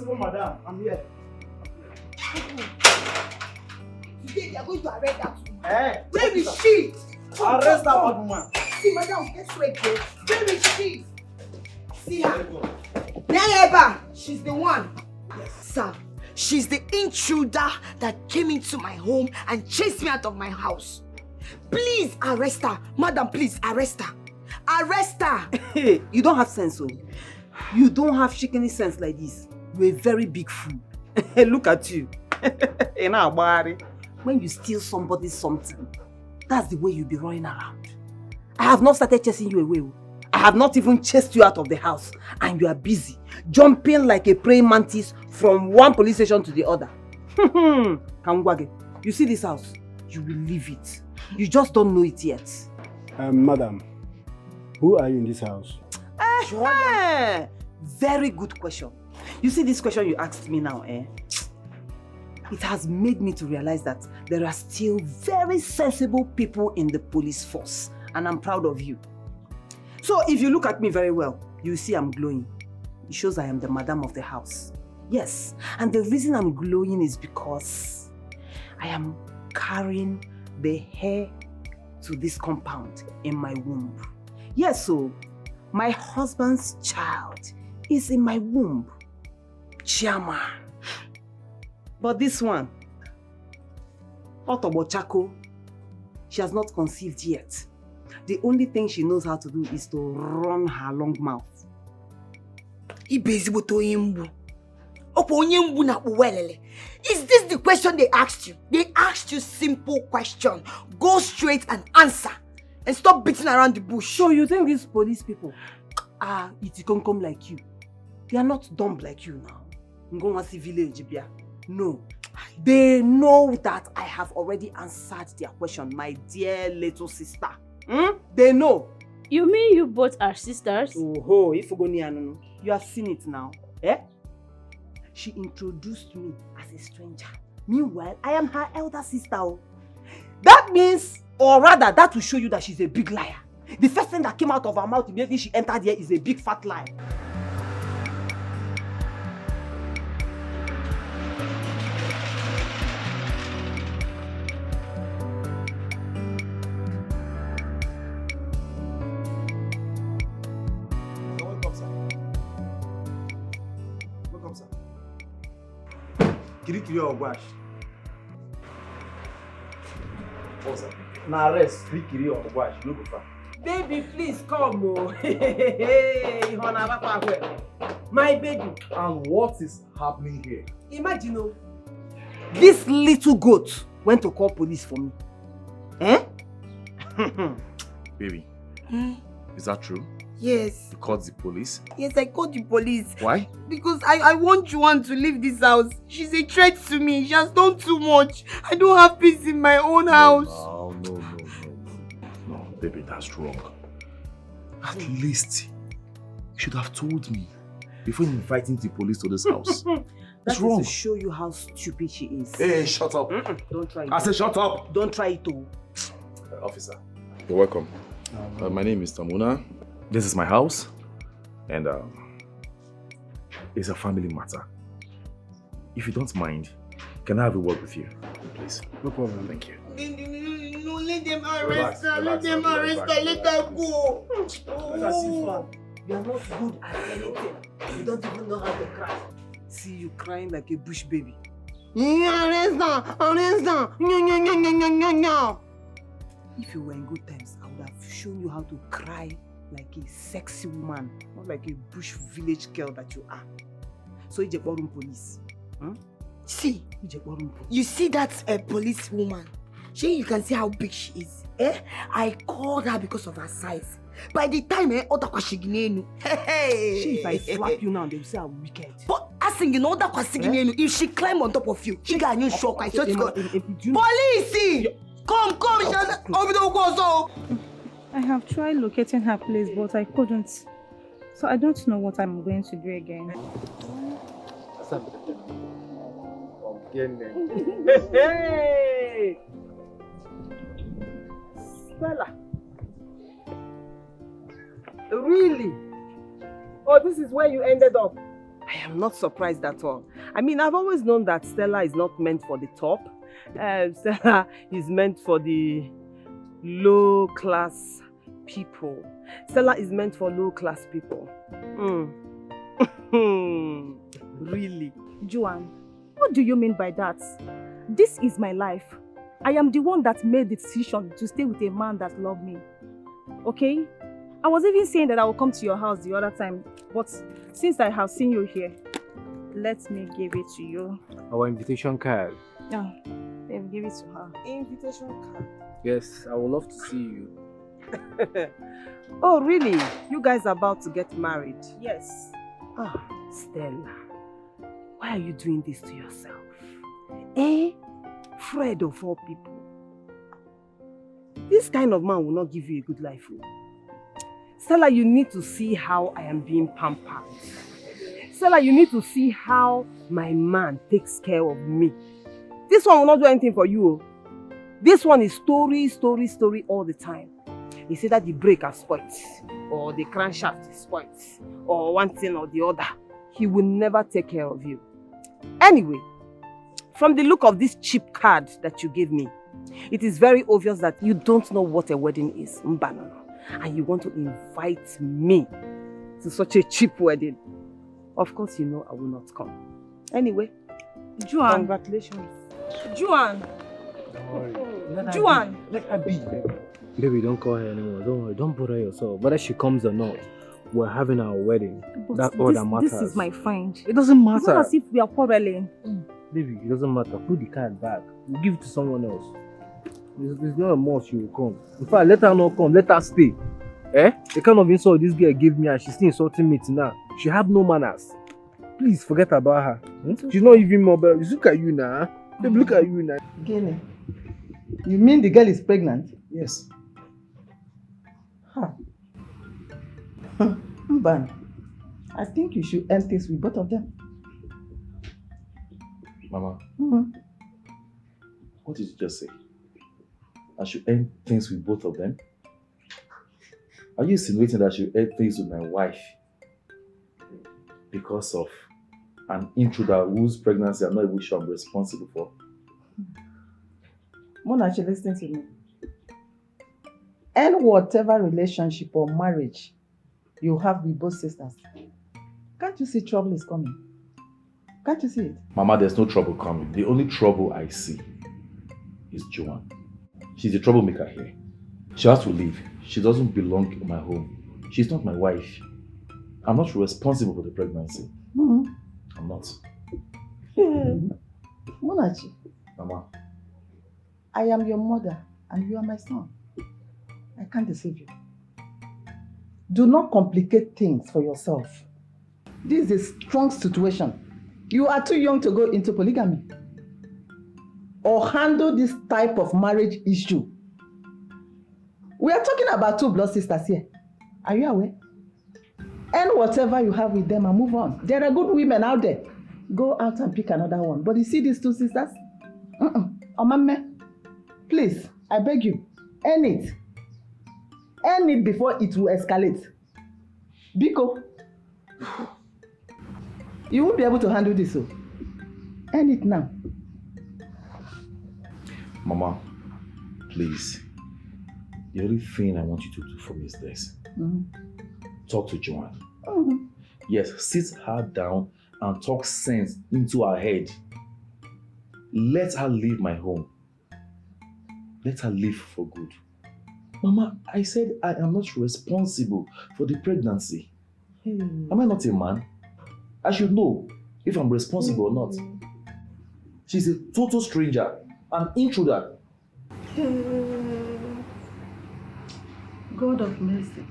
responsible, madam. I'm here. Today they are going to arrest that woman. Hey, Where is she? Arrest that bad woman. See, madam, get straight there. Where is she? See her. Never. She's the one. Yes. Sir, she's the intruder that came into my home and chased me out of my house. Please arrest her. Madam, please arrest her. Arrest her. Hey, you don't have sense, oh. You don't have chickeny sense like this. You're a very big fool. Look at you. When you steal somebody's something, that's the way you be running around. I have not started chasing you away. I have not even chased you out of the house. And you are busy, jumping like a praying mantis from one police station to the other. Kangwage, you see this house? You will leave it. You just don't know it yet. Madam, who are you in this house? Very good question. You see this question you asked me now, it has made me to realize that there are still very sensible people in the police force, and I'm proud of you. So if you look at me very well, you see I'm glowing. It shows I am the madam of the house. Yes, and the reason I'm glowing is because I am carrying the heir to this compound in my womb. Yes, so my husband's child is in my womb. Chairman. But this one, Otobochako, she has not conceived yet. The only thing she knows how to do is to run her long mouth. Is this the question they asked you? They asked you simple question. Go straight and answer. And stop beating around the bush. So you think these police people are itikonkom like you? They are not dumb like you now. Ngomasi village, no. They know that I have already answered their question, my dear little sister. They know. You mean you both are sisters? Oh, if you have seen it now. Eh? She introduced me as a stranger. Meanwhile, I am her elder sister. That means, or rather, that will show you that she's a big liar. The first thing that came out of her mouth immediately she entered here is a big fat lie. Kirikiri or wash? Oh, sir. Now arrest. Kirikiri or wash? No go far. Baby, please come. Hey, my baby. And what is happening here? Imagine, this little goat went to call police for me. Eh? Baby, is that true? Yes. You called the police? Yes, I called the police. Why? Because I want Juan to leave this house. She's a threat to me. She has done too much. I don't have peace in my own house. No, baby, that's wrong. At least you should have told me before inviting the police to this house. That's wrong. To show you how stupid she is. Hey, shut up. Don't try it. I said shut up. Don't try it too. Officer, you're welcome. My name is Tamuna. This is my house. And it's a family matter. If you don't mind, can I have a word with you, please? No problem. Thank you. No, let them arrest her. Let them arrest her. Let her go. You are not good at anything. You don't even know how to cry. See you crying like a bush baby. Arrest her. Arrest her. If you were in good times, I would have shown you how to cry like a sexy woman, not like a bush village girl that you are. So you bottom police. See, you see that police woman? You can see how big she is. I called her because of her size. By the time if I slap you now, they will say I'm wicked. But asking if she climb on top of you, she got a new shock. I swear to God. Police! Come, I have tried locating her place, but I couldn't. So I don't know what I'm going to do again. Hey! Stella! Really? Oh, this is where you ended up? I am not surprised at all. I mean, I've always known that Stella is not meant for the top. Stella is meant for the low-class people. Stella is meant for low-class people. Really? Joanne, what do you mean by that? This is my life. I am the one that made the decision to stay with a man that loved me. Okay? I was even saying that I will come to your house the other time, but since I have seen you here, let me give it to you. Our invitation card. Yeah, babe, give it to her. Invitation card. Yes, I would love to see you. Oh, really? You guys are about to get married? Yes. Ah, Stella, why are you doing this to yourself? Eh? Fred of all people. This kind of man will not give you a good life. Stella, you need to see how I am being pampered. Stella, you need to see how my man takes care of me. This one will not do anything for you. This one is story all the time. He said that the brake has spoiled, or the crankshaft is spoiled, or one thing or the other. He will never take care of you. Anyway, from the look of this cheap card that you gave me, it is very obvious that you don't know what a wedding is, Mbana, and you want to invite me to such a cheap wedding. Of course, you know I will not come. Anyway, Joanne. congratulations. Joanne. Joanne. Let her be. Baby, don't call her anymore. Don't worry. Don't bother yourself. Whether she comes or not, we're having our wedding. But That's all that matters. This is my friend. It doesn't matter. It's not as if we are quarreling. Baby, it doesn't matter. Put the card back. We'll give it to someone else. It's not a must she will come. In fact, let her not come. Let her stay. The kind of insult this girl gave me and she's still insulting me now. She have no manners. Please forget about her. She's not even more better. Look at you now. Baby, look at you now. Gene, you mean the girl is pregnant? Yes. Huh. Mban, I think you should end this with both of them. Mama, what did you just say? I should end things with both of them? Are you insinuating that I should end things with my wife because of an intruder whose pregnancy I'm not even sure I'm responsible for? Monachi, listen to me. End whatever relationship or marriage you have with both sisters. Can't you see trouble is coming? Can't you see it? Mama, there's no trouble coming. The only trouble I see is Joanne. She's the troublemaker here. She has to leave. She doesn't belong in my home. She's not my wife. I'm not responsible for the pregnancy. I'm not. Monachi, Mama. I am your mother and you are my son. I can't deceive you. Do not complicate things for yourself. This is a strong situation. You are too young to go into polygamy or handle this type of marriage issue. We are talking about two blood sisters here. Are you aware? End whatever you have with them and move on. There are good women out there. Go out and pick another one. But you see these two sisters? Omame, please, I beg you, end it. End it before it will escalate. Biko, you won't be able to handle this. So end it now. Mama, please. The only thing I want you to do for me is this. Talk to Joanne. Yes, sit her down and talk sense into her head. Let her leave my home. Let her leave for good. Mama, I said I am not responsible for the pregnancy. Am I not a man? I should know if I'm responsible or not. She's a total stranger, an intruder. God of mercy.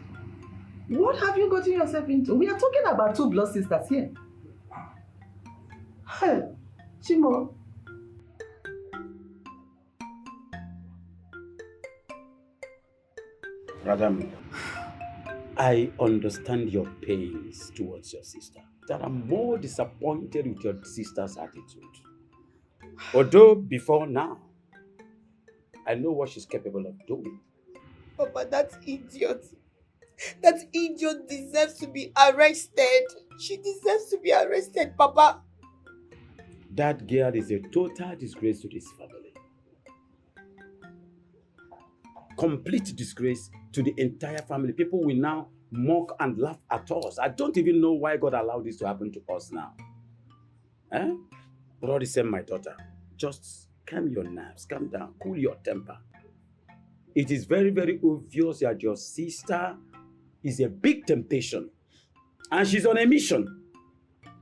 What have you gotten yourself into? We are talking about two blood sisters here. Hey, Chimo. Madam, I understand your pains towards your sister. That I'm more disappointed with your sister's attitude. Although before now, I know what she's capable of doing. Papa, that idiot. That idiot deserves to be arrested. She deserves to be arrested, Papa. That girl is a total disgrace to this family. Complete disgrace to the entire family. People will now mock and laugh at us. I don't even know why God allowed this to happen to us now. Eh? But all the same, my daughter, just calm your nerves, calm down, cool your temper. It is very, very obvious that your sister is a big temptation and she's on a mission.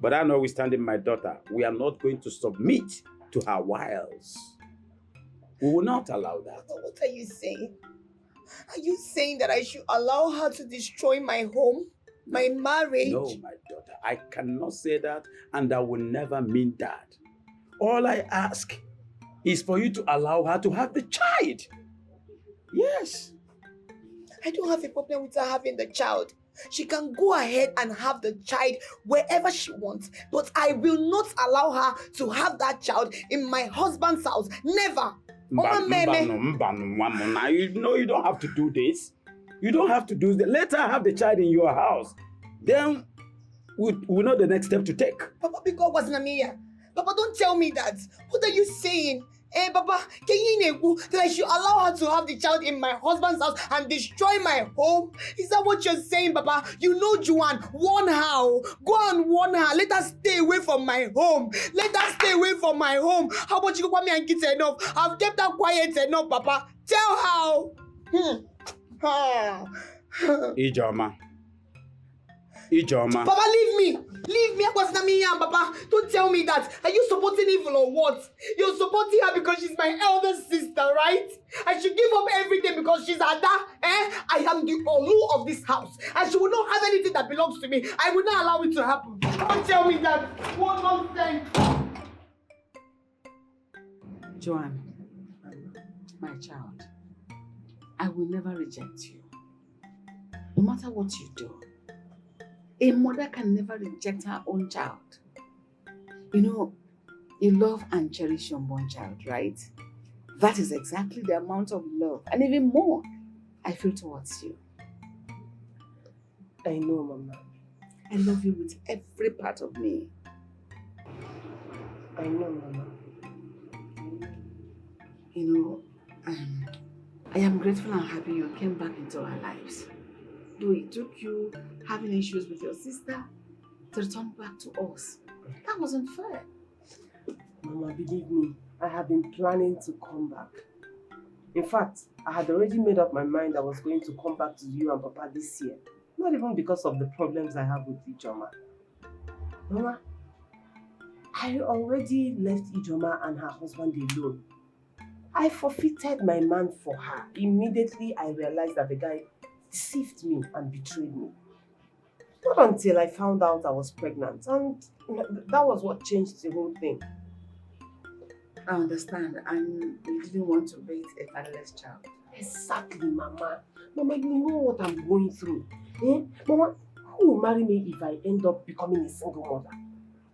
But I know we stand in my daughter. We are not going to submit to her wiles. We will not allow that. But what are you saying? Are you saying that I should allow her to destroy my home, my marriage? No, my daughter, I cannot say that and I will never mean that. All I ask is for you to allow her to have the child. Yes. I don't have a problem with her having the child. She can go ahead and have the child wherever she wants. But I will not allow her to have that child in my husband's house. Never. You know you don't have to do this. You don't have to do this. Let her have the child in your house. Then we know the next step to take. Papa, because was Namiya. Papa, don't tell me that. What are you saying? Papa, can you know that I should allow her to have the child in my husband's house and destroy my home? Is that what you're saying, Papa? You know, Juan, warn her. Go and warn her. Let her stay away from my home. Let her stay away from my home. How about you go me and kids enough? I've kept her quiet enough, Papa. Tell her. Ijoma. Papa, leave me. Leave me. Papa. Don't tell me that. Are you supporting evil or what? You're supporting her because she's my elder sister, right? I should give up everything because she's Ada. I am the Olu of this house. And she will not have anything that belongs to me. I will not allow it to happen. Don't tell me that. What nonsense. Joanne, my child, I will never reject you. No matter what you do. A mother can never reject her own child. You know, you love and cherish your unborn child, right? That is exactly the amount of love, and even more, I feel towards you. I know, Mama. I love you with every part of me. I know, Mama. You know, I am grateful and happy you came back into our lives. Though it took you having issues with your sister to return back to us. That wasn't fair. Mama, believe me, I have been planning to come back. In fact, I had already made up my mind I was going to come back to you and Papa this year. Not even because of the problems I have with Ijoma. Mama, I already left Ijoma and her husband alone. I forfeited my man for her. Immediately I realized that the guy deceived me and betrayed me. Not until I found out I was pregnant, and that was what changed the whole thing. I understand, and you didn't want to raise a fatherless child. Exactly, Mama. Mama, you know what I'm going through. Mama, who will marry me if I end up becoming a single mother?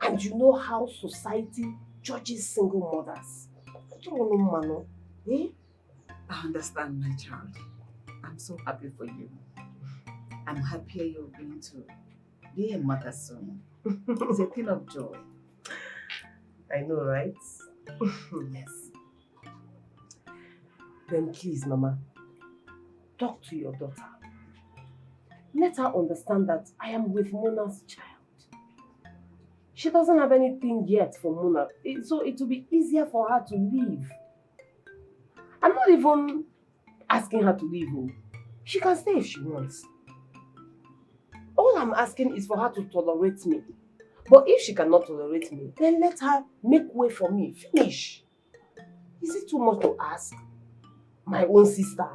And you know how society judges single mothers. I don't know, Mano. I understand, my child. I'm so happy for you. I'm happier you're going to be a mother soon. It's a thing of joy. I know, right? Yes. Then please, Mama, talk to your daughter. Let her understand that I am with Mona's child. She doesn't have anything yet for Mona, so it will be easier for her to leave. I'm not even asking her to leave home. She can stay if she wants. All I'm asking is for her to tolerate me. But if she cannot tolerate me, then let her make way for me. Finish. Is it too much to ask? My own sister.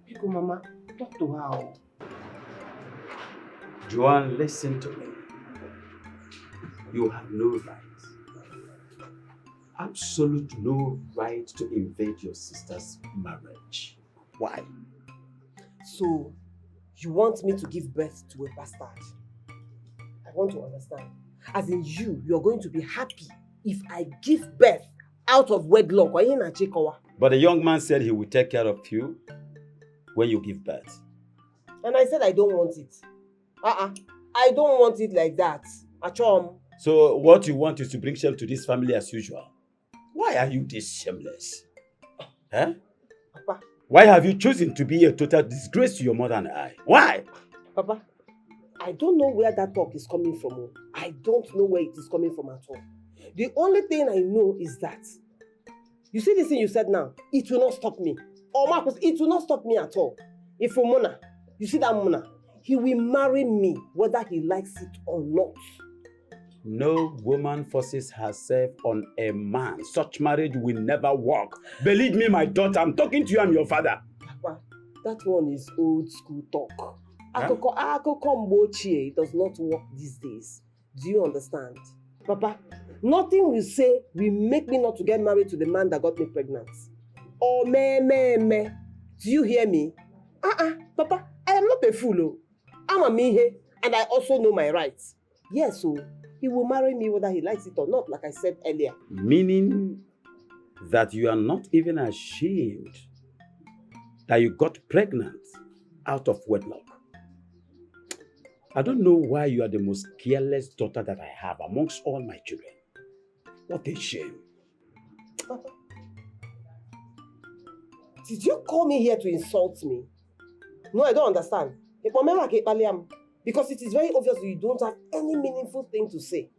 Pico, Mama, talk to her. Joanne, listen to me. You have no right. Absolute no right to invade your sister's marriage. Why? So, you want me to give birth to a bastard? I want to understand. As in you're going to be happy if I give birth out of wedlock. But the young man said he will take care of you when you give birth. And I said I don't want it. I don't want it like that. Achom. So what you want is to bring shame to this family as usual. Why are you this shameless? Huh? Papa. Why have you chosen to be a total disgrace to your mother and I? Why? Papa, I don't know where that talk is coming from. I don't know where it is coming from at all. The only thing I know is that, you see this thing you said now, it will not stop me. Oh Marcus, it will not stop me at all. If for Mona, you see that Mona, he will marry me whether he likes it or not. No woman forces herself on a man. Such marriage will never work. Believe me, my daughter, I'm talking to you, I'm your father. Papa, that one is old school talk. Huh? Akoko mbochie does not work these days. Do you understand? Papa, nothing will say will make me not to get married to the man that got me pregnant. Oh, me. Do you hear me? Papa, I am not a fool. I'm a mihe, and I also know my rights. Yes, so he will marry me whether he likes it or not, like I said earlier. Meaning that you are not even ashamed that you got pregnant out of wedlock. I don't know why you are the most careless daughter that I have amongst all my children. What a shame. Papa, did you call me here to insult me? No, I don't understand. Because it is very obvious you don't have any meaningful thing to say.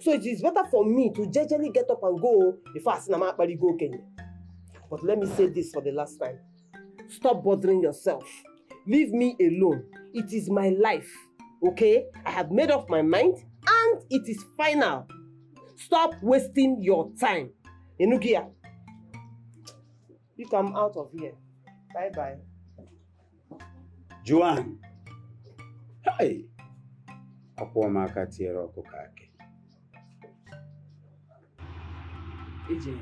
So it is better for me to gingerly get up and go before I see Namakbari go Kenya. But let me say this for the last time. Stop bothering yourself. Leave me alone. It is my life. Okay? I have made up my mind and it is final. Stop wasting your time. Enugia, you come out of here. Bye-bye. Joanne. Hey. Akwamaka tiero kokake. AJ,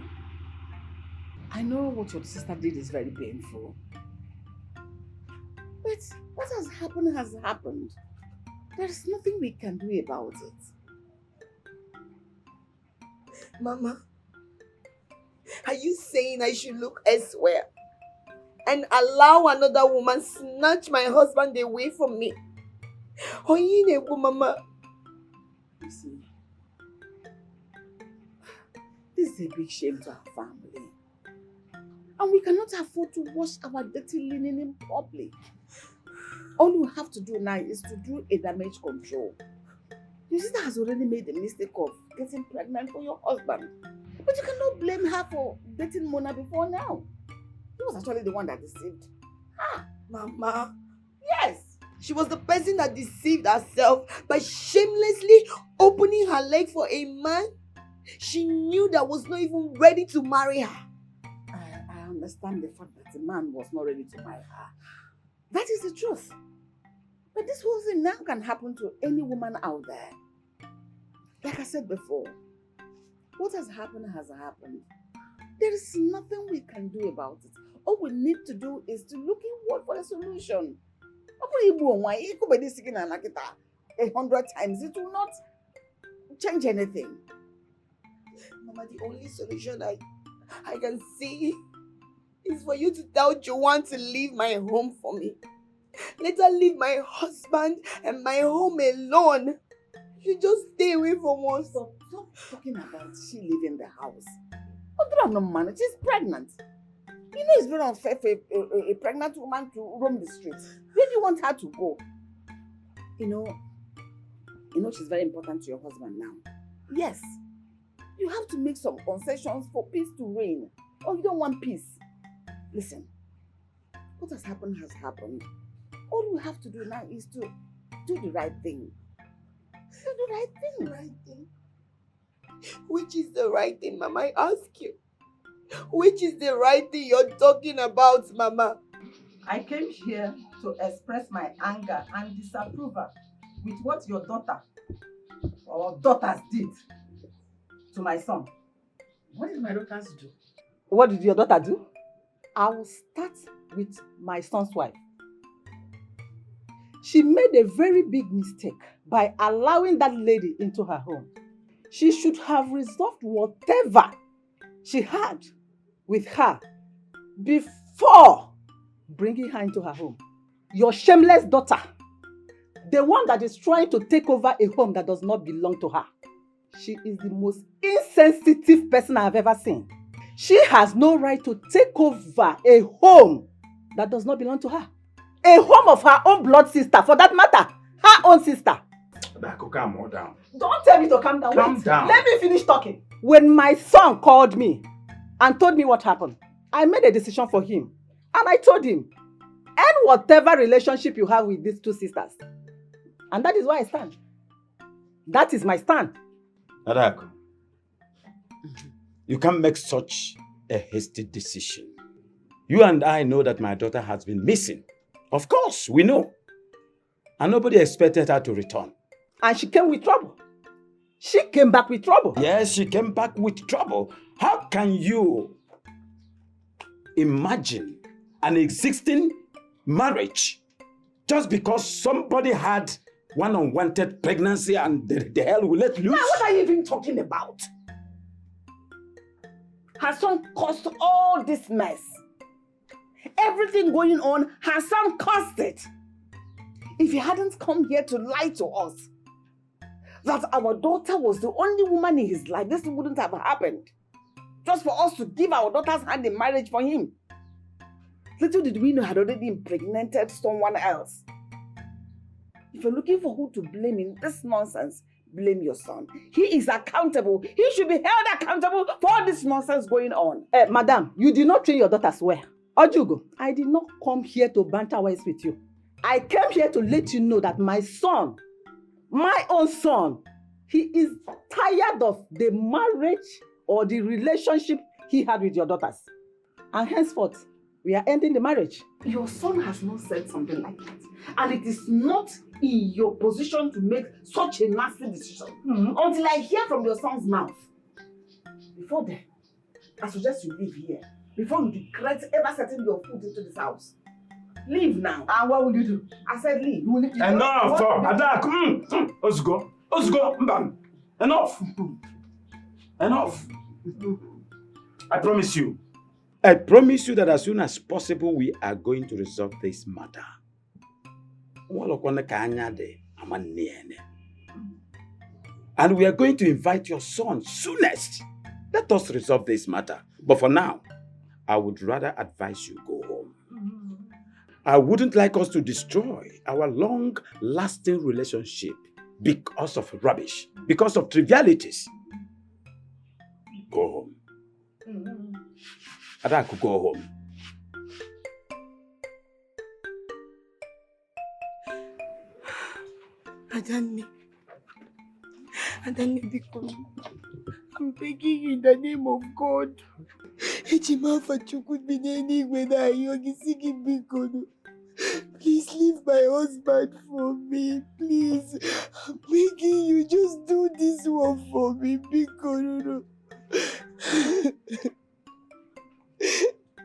I know what your sister did is very painful. But what has happened. There's nothing we can do about it. Mama, are you saying I should look elsewhere and allow another woman snatch my husband away from me? Mama. Listen, this is a big shame to our family. And we cannot afford to wash our dirty linen in public. All you have to do now is to do a damage control. Your sister has already made the mistake of getting pregnant for your husband. But you cannot blame her for dating Mona before now. He was actually the one that deceived. Mama. Yes. She was the person that deceived herself by shamelessly opening her leg for a man she knew that was not even ready to marry her. I understand the fact that the man was not ready to marry her. That is the truth. But this whole thing now can happen to any woman out there. Like I said before, what has happened has happened. There is nothing we can do about it. All we need to do is to look inward for a solution. 100 times, it will not change anything. Mama, the only solution I can see is for you to tell Joanne to leave my home for me. Let her leave my husband and my home alone. You just stay away from us. Stop talking about she leaving the house. She's pregnant. You know it's very unfair for a pregnant woman to roam the streets. Where do you want her to go? You know she's very important to your husband now. Yes. You have to make some concessions for peace to reign. Or you don't want peace. Listen, what has happened has happened. All you have to do now is to do the right thing. Do the right thing. Right thing? Which is the right thing, Mama? I ask you. Which is the right thing you're talking about, Mama? I came here to express my anger and disapproval with what your daughter or daughters did to my son. What did my daughters do? What did your daughter do? I will start with my son's wife. She made a very big mistake by allowing that lady into her home. She should have resolved whatever she had with her before bringing her into her home. Your shameless daughter, the one that is trying to take over a home that does not belong to her. She is the most insensitive person I have ever seen. She has no right to take over a home that does not belong to her. A home of her own blood sister, for that matter, her own sister. Calm down. Don't tell me to calm down. Calm down. Let me finish talking. When my son called me and told me what happened, I made a decision for him. And I told him, end whatever relationship you have with these two sisters. And that is why I stand. That is my stand. Adako, you can't make such a hasty decision. You and I know that my daughter has been missing. Of course, we know. And nobody expected her to return. And she came with trouble. She came back with trouble. Yes, she came back with trouble. How can you imagine an existing marriage just because somebody had one unwanted pregnancy and the hell will let loose? Now, what are you even talking about? Her son caused all this mess. Everything going on, her son caused it. If he hadn't come here to lie to us that our daughter was the only woman in his life, this wouldn't have happened. Just for us to give our daughter's hand in marriage for him. Little did we know had already impregnated someone else. If you're looking for who to blame in this nonsense, blame your son. He is accountable. He should be held accountable for all this nonsense going on. Madam, you did not train your daughters well. Ojugo, I did not come here to banter words with you. I came here to let you know that my son, my own son, he is tired of the marriage or the relationship he had with your daughters. And henceforth, we are ending the marriage. Your son has not said something like that. And it is not in your position to make such a nasty decision until I hear from your son's mouth. Before then, I suggest you leave here before you regret ever setting your foot into this house. Leave now. And what will you do? I said leave. You will leave. Enough! Adak! Let's go. Let's go. Mbam. Enough! Enough! I promise you. I promise you that as soon as possible, we are going to resolve this matter. And we are going to invite your son soonest. Let us resolve this matter. But for now, I would rather advise you go home. I wouldn't like us to destroy our long-lasting relationship because of rubbish, because of trivialities. Go home. I could go home. Adanne, because I'm begging you in the name of God. Please leave my husband for me, please. I'm begging you, just do this one for me, because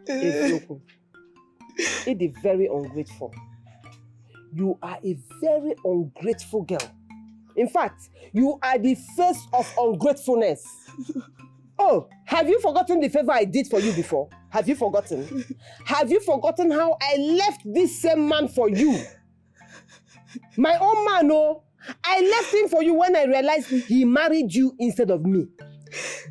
Eziokwu, it is very ungrateful. You are a very ungrateful girl. In fact, you are the face of ungratefulness. Oh, have you forgotten the favor I did for you before? Have you forgotten? Have you forgotten how I left this same man for you? My own man, oh. I left him for you when I realized he married you instead of me.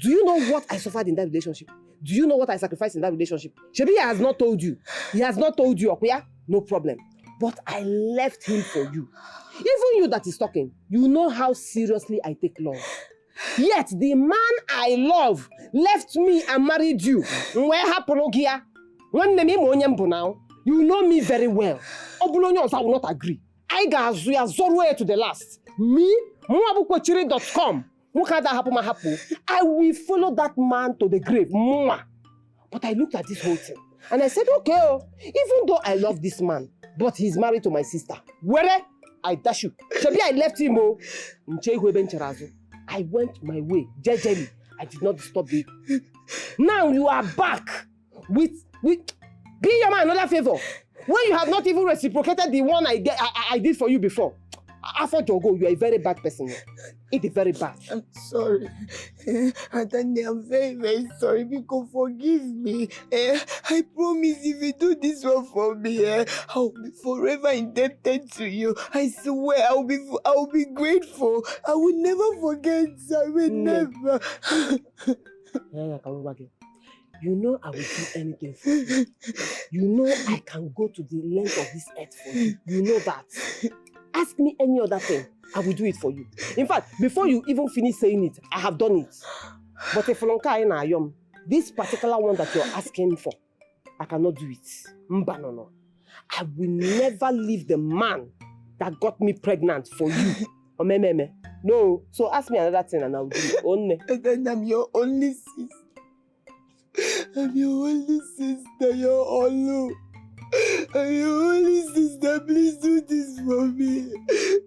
Do you know what I suffered in that relationship? Do you know what I sacrificed in that relationship? Shebi, he has not told you. He has not told you, Okuya? No problem. But I left him for you. Even you that is talking, you know how seriously I take love. Yet the man I love left me and married you. Where happened, Ogia? When you know me very well. Obulonyo will not agree. I got Zorué to the last. Me, Muabukwechiri.com. I will follow that man to the grave. But I looked at this whole thing and I said, okay, even though I love this man, but he's married to my sister. Where? I dash you. Shebi, I left him. I went my way, jejely. I did not disturb you. Now you are back with be your man another favor. When you have not even reciprocated the one I did for you before. After Jogo, you are a very bad person. It is very bad. I'm sorry. Atande, I'm very, very sorry. Because forgive me. I promise if you do this one for me, I'll be forever indebted to you. I swear I'll be grateful. I will never forget. I will never. You know I will do anything for you. You know I can go to the length of this earth for you. You know that. Ask me any other thing. I will do it for you. In fact, before you even finish saying it, I have done it. But if this particular one that you're asking for, I cannot do it. No. I will never leave the man that got me pregnant for you. No. So ask me another thing and I will do it. Only. And then I'm your only sister. I'm your only sister. You're Olu. I'm your only sister. Please do this for me.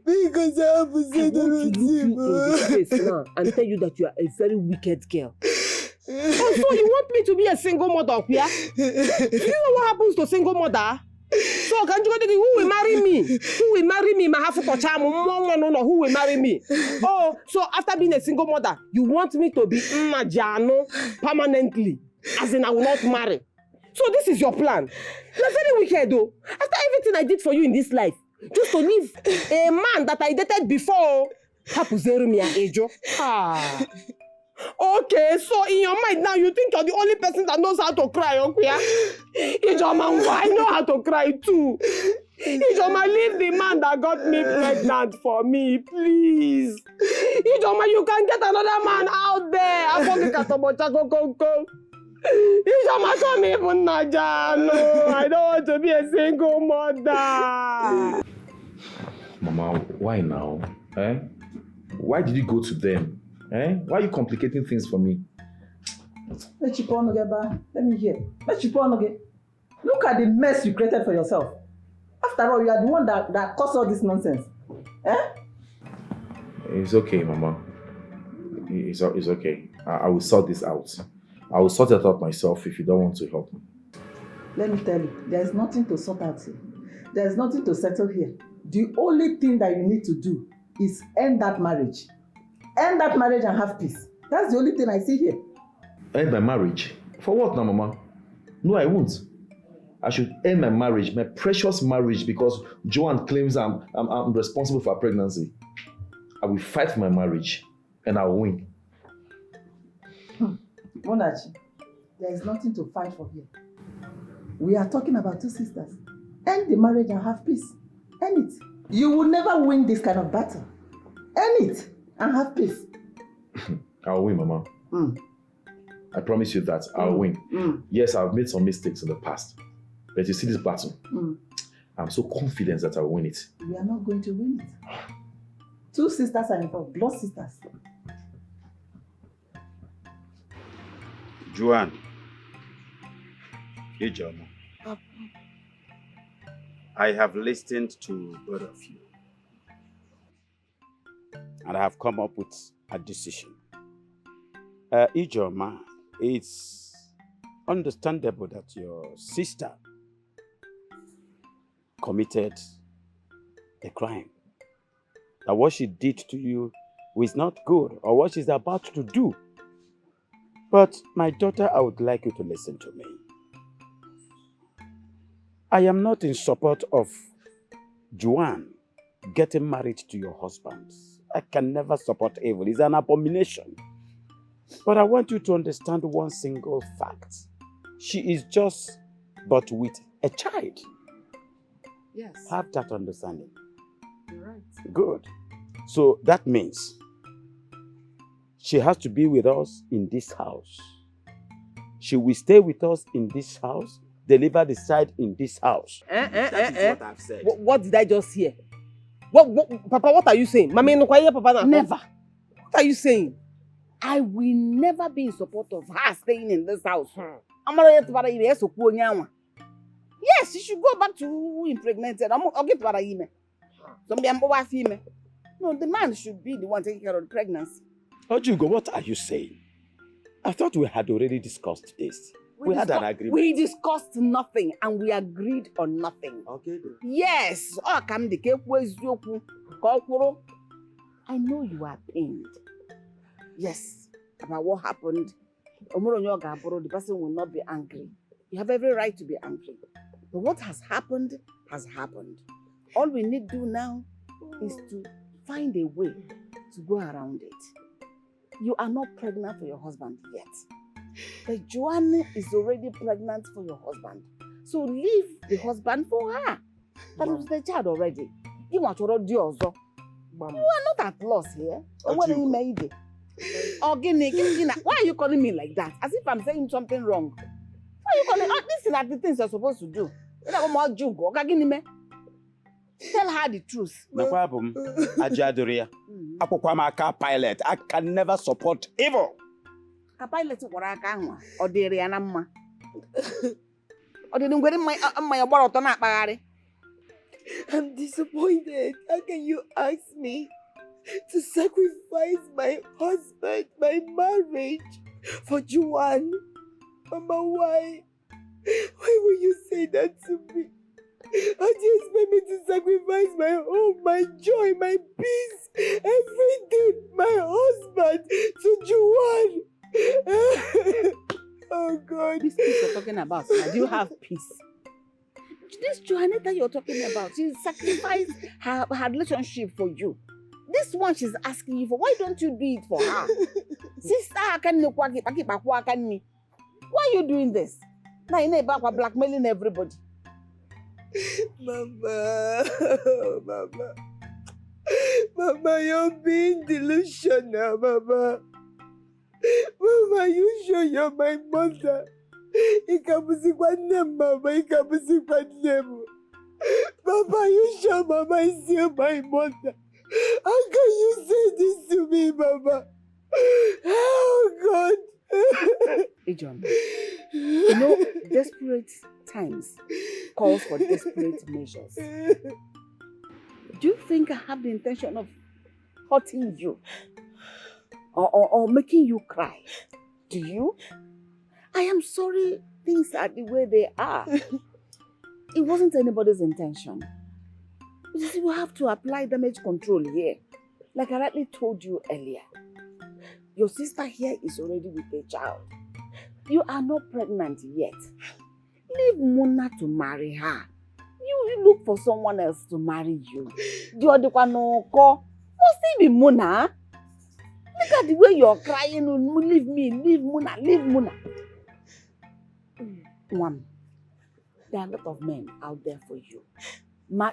Because I have to say the look you in the face now and tell you that you are a very wicked girl. So you want me to be a single mother, yeah? Do you know what happens to single mother? So can you go to who will marry me? Who will marry me? No. Who will marry me? Oh, so after being a single mother, you want me to be Jano permanently? As in I will not marry. So this is your plan. You're very wicked though. After everything I did for you in this life, just to leave a man that I dated before. Okay, so in your mind now, you think you're the only person that knows how to cry, okay? Ijoma, I know how to cry too. Ijoma, leave the man that got me pregnant for me, please. Ijoma, you can get another man out there. Ijoma, come even Najano. I don't want to be a single mother. Mama, why now? Why did you go to them? Why are you complicating things for me? Let me hear. Look at the mess you created for yourself. After all, you are the one that caused all this nonsense. It's okay, Mama. It's okay. I will sort this out. I will sort it out myself if you don't want to help me. Let me tell you, there is nothing to sort out here. There is nothing to settle here. The only thing that you need to do is end that marriage. End that marriage and have peace. That's the only thing I see here. End my marriage? For what now, Mama? No, I won't. I should end my marriage, my precious marriage, because Joanne claims I'm responsible for her pregnancy. I will fight for my marriage and I will win. Monachi, there is nothing to fight for here. We are talking about two sisters. End the marriage and have peace. End it. You will never win this kind of battle. End it and have peace. I'll win, Mama. I promise you that I'll win. Yes, I've made some mistakes in the past. But you see this battle, I'm so confident that I'll win it. We are not going to win it. Two sisters are involved, blood sisters. Joanne. Ijoma. I have listened to both of you. And I have come up with a decision. Ijoma, it's understandable that your sister committed a crime. That what she did to you was not good, or what she's about to do. But my daughter, I would like you to listen to me. I am not in support of Joanne getting married to your husband. I can never support evil. It's an abomination. But I want you to understand one single fact. She is just but with a child. Yes. Have that understanding. You're right. Good. So that means she has to be with us in this house. She will stay with us in this house, deliver the child in this house. That is what I've said. What did I just hear? Papa, what are you saying? Mama, Papa, Never. What are you saying? I will never be in support of her staying in this house. Yes, she should go back to who impregnated. I'll get what I mean. No, the man should be the one taking care of the pregnancy. Ojugo, what are you saying? I thought we had already discussed this. We had an agreement. We discussed nothing and we agreed on nothing. Okay. Yes. I know you are pained. Yes, about what happened. The person will not be angry. You have every right to be angry. But what has happened has happened. All we need to do now is to find a way to go around it. You are not pregnant for your husband yet. But Joanne is already pregnant for your husband. So leave the husband for her. That was the child already. You are not at loss here. What do you made? Why are you calling me like that? As if I'm saying something wrong. Why are you calling? Oh, these are the things you're supposed to do. Tell her the truth. No problem. Ajadoria. Apokwamaka pilot. I can never support evil. A pilot or the Rianama. Or didn't get my bottle not bad. I'm disappointed. How can you ask me to sacrifice my husband, my marriage for Joanne? Mama, why? Why will you say that to me? How do you expect me to sacrifice my home, my joy, my peace, everything, my husband to Joanne? Oh God. This peace you're talking about, do you have peace? This Joannetta you're talking about, she sacrificed her relationship for you. This one she's asking you for, why don't you do it for her? Sister, why are you doing this? Now you know blackmailing everybody. Mama, Mama, you're being delusional, Mama. Mama, you sure you're my mother? Mama, you sure Mama is still my mother? How can you say this to me, Mama? Oh God. John, you know, desperate times calls for desperate measures. Do you think I have the intention of hurting you? Or making you cry? Do you? I am sorry things are the way they are. It wasn't anybody's intention. You see, we have to apply damage control here. Like I rightly told you earlier. Your sister here is already with a child. You are not pregnant yet. Leave Muna to marry her. You look for someone else to marry you. Must it be Muna? Look at the way you're crying. Leave me, leave Muna, leave Muna. One, there are a lot of men out there for you.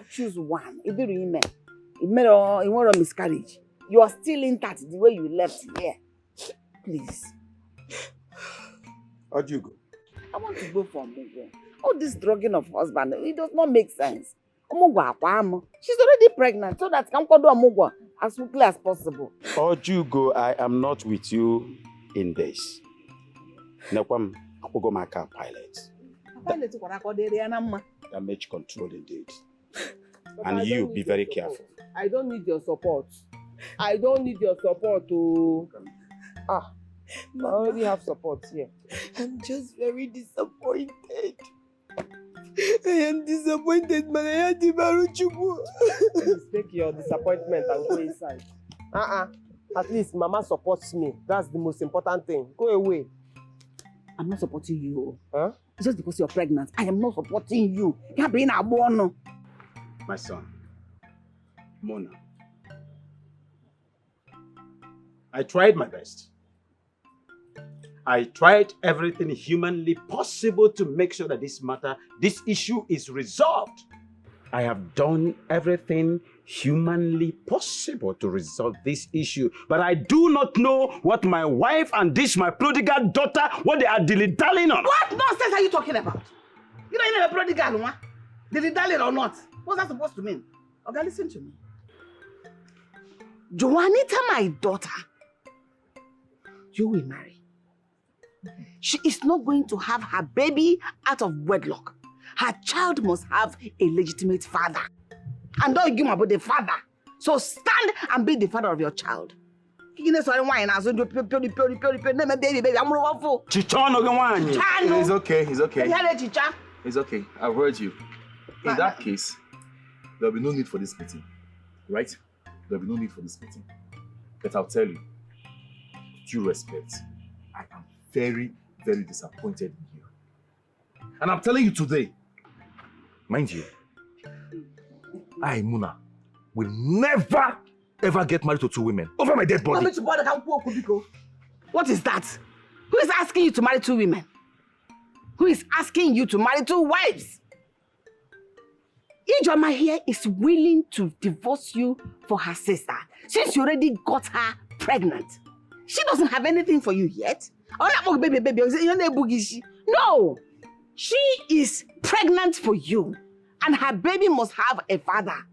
Choose one. If you want a miscarriage, you are still intact the way you left here. Please. How'd you go? I want to go for Mugo. All this drugging of husband, it does not make sense. She's already pregnant, so that can do Mugo as quickly as possible. How'd you go? I am not with you in this. Nekwam, I'll go my car pilot. Damage control indeed. And you be very careful. I don't need your support. I don't need your support to... I already have support here. I'm just very disappointed. I am disappointed, man. Please take your disappointment and go inside. At least Mama supports me. That's the most important thing. Go away. I'm not supporting you. Huh? Just because you're pregnant, I am not supporting you. You're being a born. My son, Mona. I tried my best. I tried everything humanly possible to make sure that this issue is resolved. I have done everything humanly possible to resolve this issue. But I do not know what my wife and this my prodigal daughter, what they are dilly-dallying on. What nonsense are you talking about? You don't even have a prodigal, huh? Dilly-dallying or not? What's that supposed to mean? Okay, listen to me. Joannetta, my daughter, you will marry. She is not going to have her baby out of wedlock. Her child must have a legitimate father. And don't give about the father. So stand and be the father of your child. It's okay, it's okay. It's okay, I've heard you. In that case, there'll be no need for this meeting. Right? There'll be no need for this meeting. But I'll tell you, due respect, I am very, very disappointed in you. And I'm telling you today, mind you, I, Muna, will never, ever get married to 2 women over my dead body. What is that? Who is asking you to marry 2 women? Who is asking you to marry 2 wives? Ijoma here is willing to divorce you for her sister since you already got her pregnant. She doesn't have anything for you yet. No! She is pregnant for you and her baby must have a father.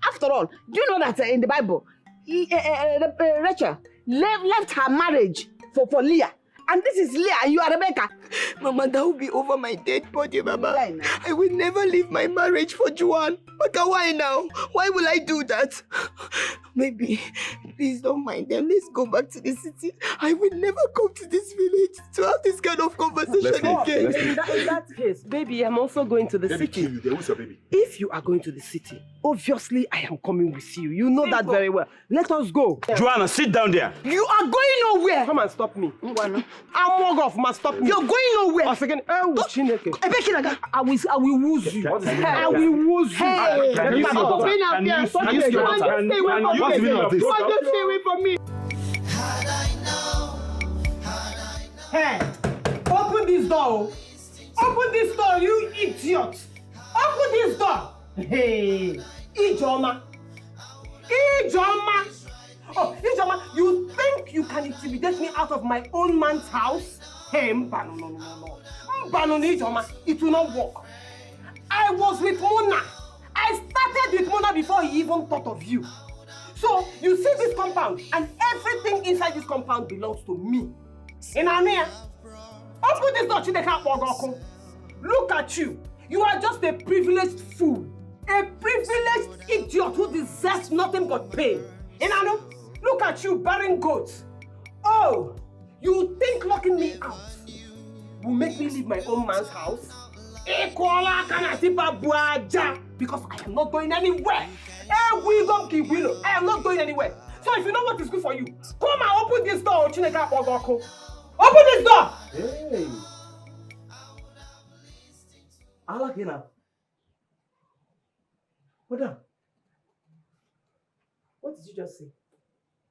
After all, do you know that in the Bible, Rachel left her marriage for Leah? And this is Leah and you are Rebecca. Mama, that will be over my dead body, Mama. I will never leave my marriage for Juan. Maka, why now? Why will I do that? Maybe, please don't mind them. Let's go back to the city. I will never come to this village to have this kind of conversation again. In that case, baby, I'm also going to the city. Who's your baby? If you are going to the city, obviously I am coming with you. You know that very well. Let us go. Joanna, sit down there. You are going nowhere. Come and stop me. Amogov must stop me. You're going nowhere. I will woos you. I will woos you. Hey, Can you stay away from me. Hey, open this door. Open this door, you idiot. Open this door. Hey, Ijoma. Ijoma. Oh, Ijoma, you think you can intimidate me out of my own man's house? Hey, Mbano, no. Mbano, Ijoma, it will not work. I was with Mona. I started with Mona before he even thought of you. So, you see this compound, and everything inside this compound belongs to me. In Ania, open this door, Chineka Pogoko. Look at you. You are just a privileged fool. A privileged idiot who deserves nothing but pain. Inano, look at you bearing goats. Oh, you think locking me out will make me leave my own man's house? Because I am not going anywhere. I am not going anywhere. So if you know what is good for you, come and open this door, Chineka Pogoko. Open this door! Hey! I like it now. Madam, what did you just say?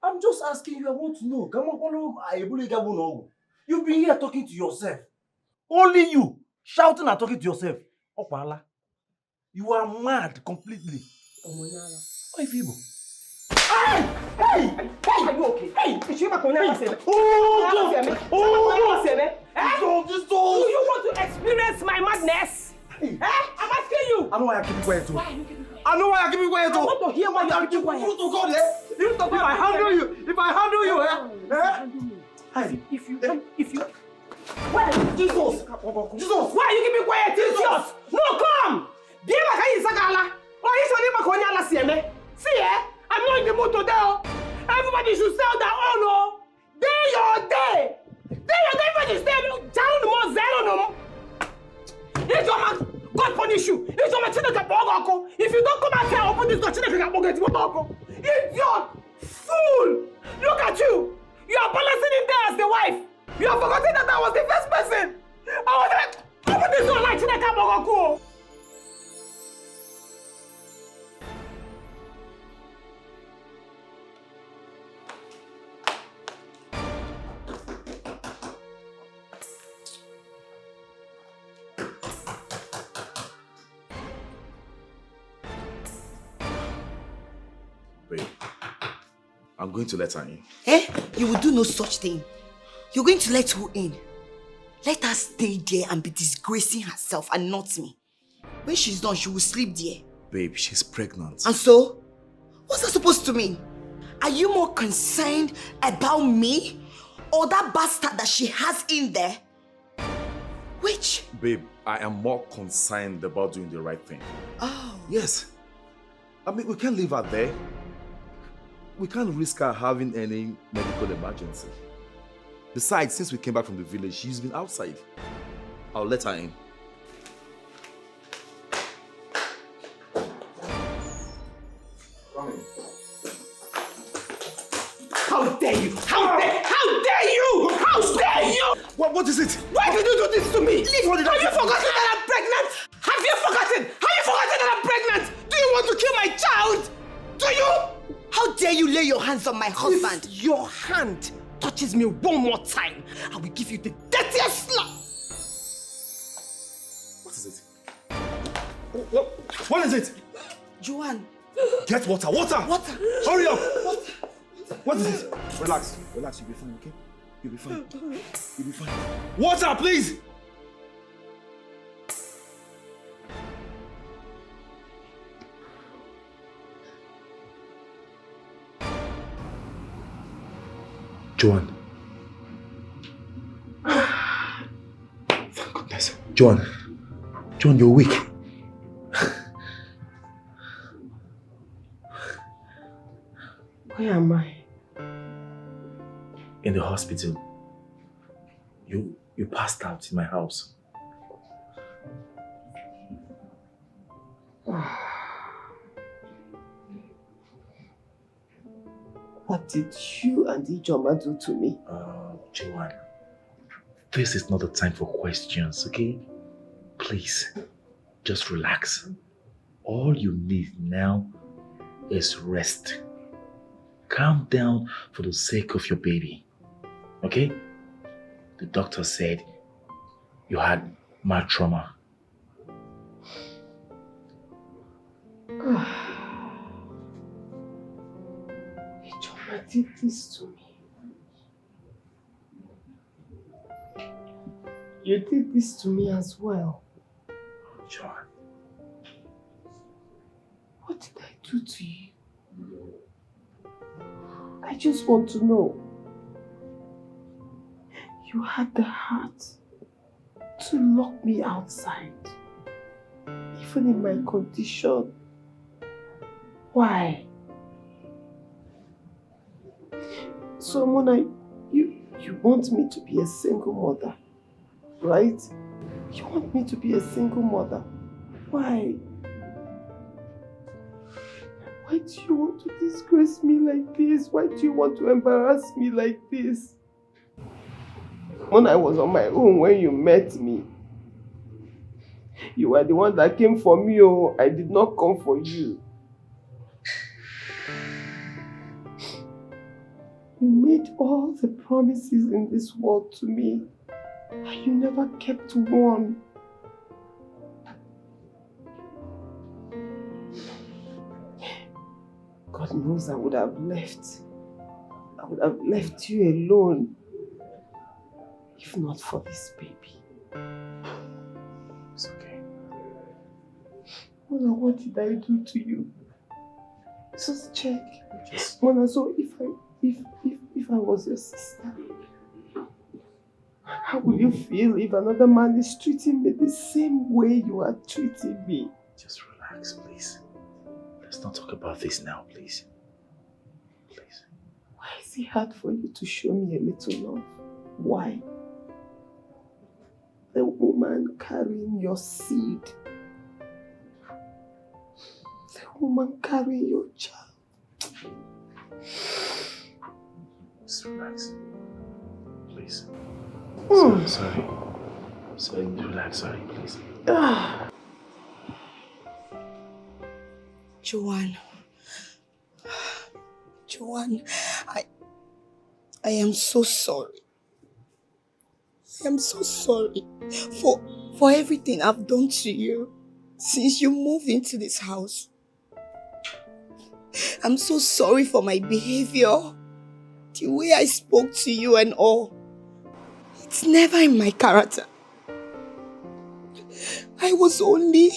I'm just asking you, I want to know. Come on, you've been here talking to yourself. Only you, shouting and talking to yourself. Opala, you are mad completely. Why Fibo? Hey! Are you okay? Hey! Do you want to experience my madness? Hey! I'm asking you! I know why I keep it quiet too. Why are you keeping quiet? I know why I keep it quiet too. I want to hear why you are keeping quiet. If I handle you, Hey! If you... Where? Jesus! Why are you keeping quiet? Jesus! No, come! See, I'm not in the mood today. Everybody should sell their own. Oh. Day your day. Everybody stay down more zero. God punish you. If you don't come out here, open this door. Idiot! Fool! Look at you. You are balancing in there as the wife. You have forgotten that I was the first person. I was like, open this door like Chineka. Babe, I'm going to let her in. Eh? You will do no such thing. You're going to let who in? Let her stay there and be disgracing herself and not me. When she's done, she will sleep there. Babe, she's pregnant. And so? What's that supposed to mean? Are you more concerned about me or that bastard that she has in there? Which? Babe, I am more concerned about doing the right thing. Oh. Yes. I mean, we can't leave her there. We can't risk her having any medical emergency. Besides, since we came back from the village, she's been outside. I'll let her in. Come in. How dare you? How dare you? How dare you? What is it? Why did you do this to me? Have you forgotten that I'm pregnant? Have you forgotten? Have you forgotten that I'm pregnant? Do you want to kill my child? Do you? How dare you lay your hands on my husband? If your hand touches me one more time, I will give you the dirtiest slap. What is it? What is it? Joanne. Get water, water! Water! Hurry up! Water! What is it? Relax, relax, you'll be fine, okay? You'll be fine. You'll be fine. Water, please! Joanne. Thank goodness. Joanne, you're weak. Where am I? In the hospital. You passed out in my house. What did you and Ijoma do to me? Joanne, this is not the time for questions, okay? Please, just relax. All you need now is rest. Calm down for the sake of your baby, okay? The doctor said you had mild trauma. Ijoma did this to me. You did this to me as well. Joanne. What did I do to you? I just want to know. You had the heart to lock me outside, even in my condition. Why? So, Mona, you want me to be a single mother, right? You want me to be a single mother. Why? Why do you want to disgrace me like this? Why do you want to embarrass me like this? When I was on my own when you met me, you were the one that came for me, oh, I did not come for you. You made all the promises in this world to me, and you never kept one. God knows I would have left. I would have left you alone if not for this baby. It's okay. Mona, what did I do to you? Just check. Mona, so if I was your sister, how would you feel if another man is treating me the same way you are treating me? Just relax, please. Let's not talk about this now, please. Please. Why is it hard for you to show me a little love? Why? The woman carrying your seed. The woman carrying your child. Just relax. Please. Mm. Sorry, relax, sorry, please. Joanne, I am so sorry. I am so sorry for everything I've done to you since you moved into this house. I'm so sorry for my behavior, the way I spoke to you and all. It's never in my character. I was only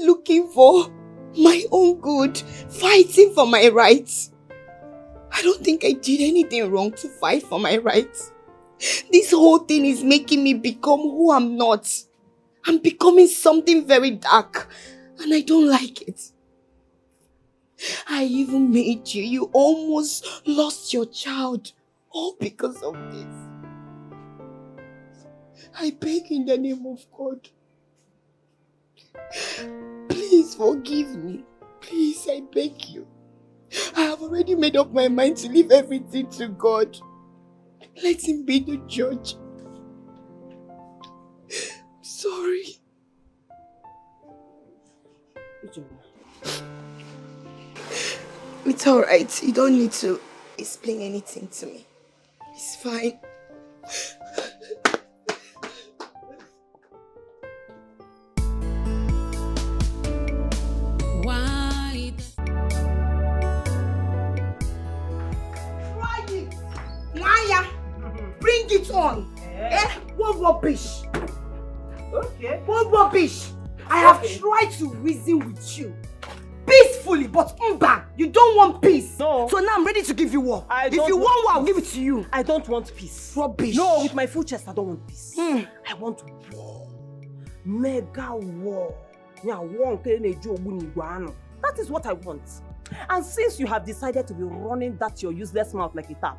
looking for my own good, fighting for my rights. I don't think I did anything wrong to fight for my rights. This whole thing is making me become who I'm not. I'm becoming something very dark, and I don't like it. I even made you. You almost lost your child, all because of this. I beg in the name of God, please forgive me. Please, I beg you. I have already made up my mind to leave everything to God. Let him be the judge. I'm sorry. It's alright. You don't need to explain anything to me. It's fine. Why? Try it. Maya, bring it on. What rubbish? Okay. What rubbish? I have tried to reason with you peacefully, but you don't want peace. No. So now I'm ready to give you war. If you want war, I'll give it to you. I don't want peace. Rubbish. No, with my full chest, I don't want peace. I want war. Mega war. That is what I want. And since you have decided to be running that your useless mouth like a tap,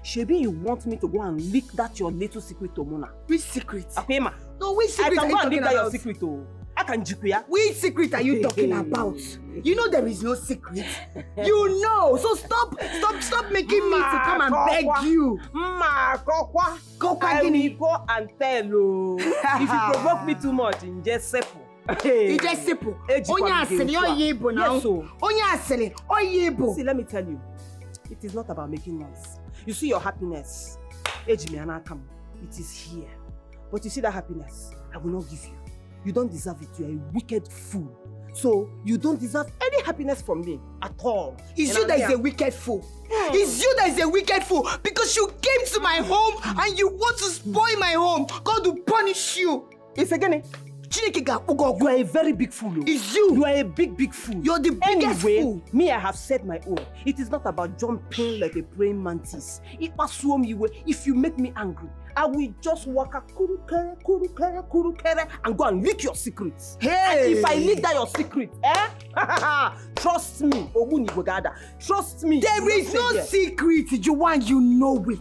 Shebi, you want me to go and leak that your little secret to Mona? Which secret? Apema. No, which secret are you talking about? Your secret to. I can jikuya. Which secret are you talking about? You know there is no secret. You know. So stop making me to come and beg you. I will go and tell you. If you provoke me too much, in just simple. You just simple. Onya asele oyebo now. Onya asele oyebo. See, let me tell you. It is not about making noise. You see your happiness. It is here. But you see that happiness, I will not give you. You don't deserve it. You are a wicked fool. So you don't deserve any happiness from me at all. It's you that is a wicked fool. It's you that is a wicked fool because you came to my home and you want to spoil my home. God will punish you. It's again. You are a very big fool. It's you. You are a big fool. You're the biggest fool. Me, I have said my own. It is not about jumping like a praying mantis. If you make me angry, I will just walk a kurukere and go and leak your secrets. Hey! And if I leak that your secret, trust me, trust me. There is no secret, Joanne, you know it.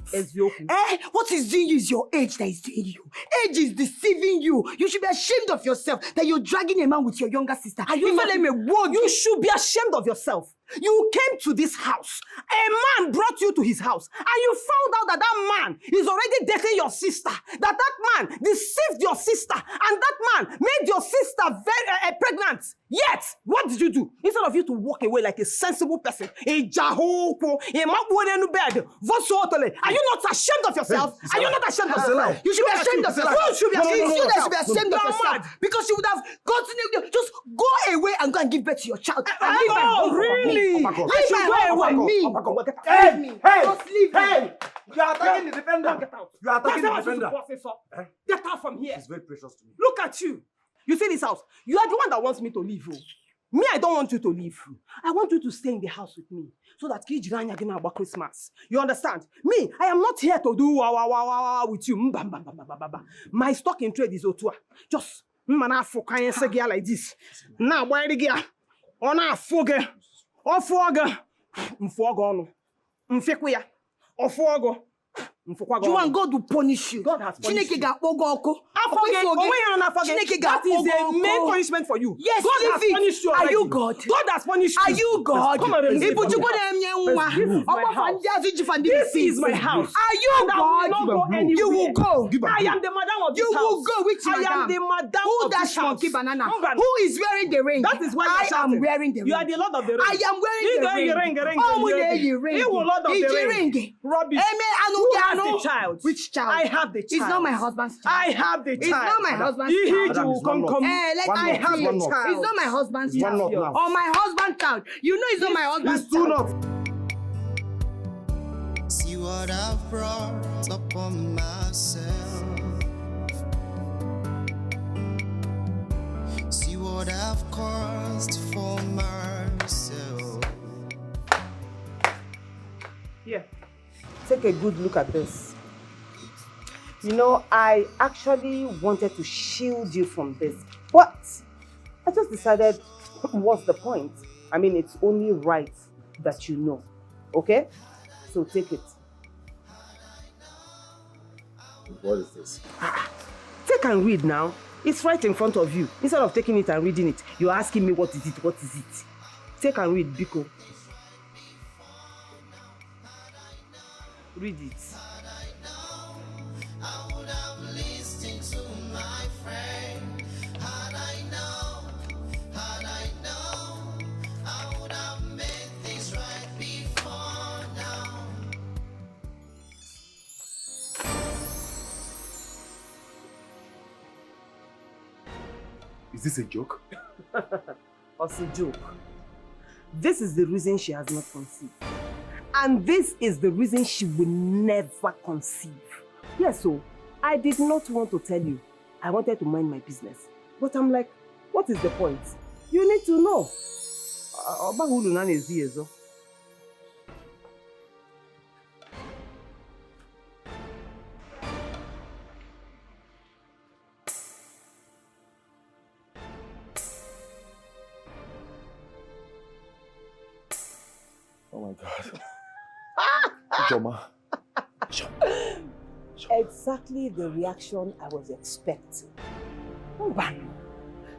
What is doing you is your age that is doing you. Age is deceiving you. You should be ashamed of yourself that you're dragging a man with your younger sister. You should be ashamed of yourself. You came to this house. A man brought you to his house. And you found out that that man is already dating your sister. That man deceived your sister. And that man made your sister very pregnant. Yet, what did you do? Instead of you to walk away like a sensible person, a jahopo, a mabwenu bed, are you not ashamed of yourself? Are you not ashamed of yourself? You should be ashamed of yourself. You should be ashamed of yourself. Because you would have gotten just go away and go and give birth to your child. Oh, really? Leave my home for me. Hey! Just leave me. You are attacking the defender. Get out. You are attacking the That's how defender. I should Get out from here. It's very precious to me. Look at you. You see this house? You are the one that wants me to leave. Me, I don't want you to leave. I want you to stay in the house with me. So that Kijiranya can about Christmas. You understand? Me, I am not here to do with you. My stock in trade is Otua. Just like this. Now, why the gear? On a fogger. Or fogger. Mfogo. Mfekuya. Or fogo. You want God to punish you. God has punished you. That That is the main punishment for you. Yes, God has punished you. Are you God? God has punished you. Are you God? Come on, this is my house. Are you God? You will go. I am the madam of this house. You will go. Which madam? I am the madam Who of that this house. monkey banana? Who is wearing the ring? That is why I am wearing the ring. You are the Lord of the ring. I am wearing the ring. Oh, you ring. You will Lord of the ring. Rubbish. Who has the child? Which child? I have the child. It's not my husband's child. I have the child. It's not my husband's child. I have the child. It's not my husband's child. Or my husband's child. You know it's not my husband's child. See what I've brought upon myself. See what I've caused for myself. Yeah. Take a good look at this. You know, I actually wanted to shield you from this, but I just decided, what's the point? I mean, it's only right that you know, okay? So take it. What is this? Take and read now. It's right in front of you. Instead of taking it and reading it, you're asking me what is it? Take and read, Biko. Read it. I would have listened to my friend. Had I known, I would have made things right before now. Is this a joke? What's a joke? This is the reason she has not conceived. And this is the reason she will never conceive. Yes, so I did not want to tell you. I wanted to mind my business. But I'm like, what is the point? You need to know. Oh my God. Joma. Exactly the reaction I was expecting.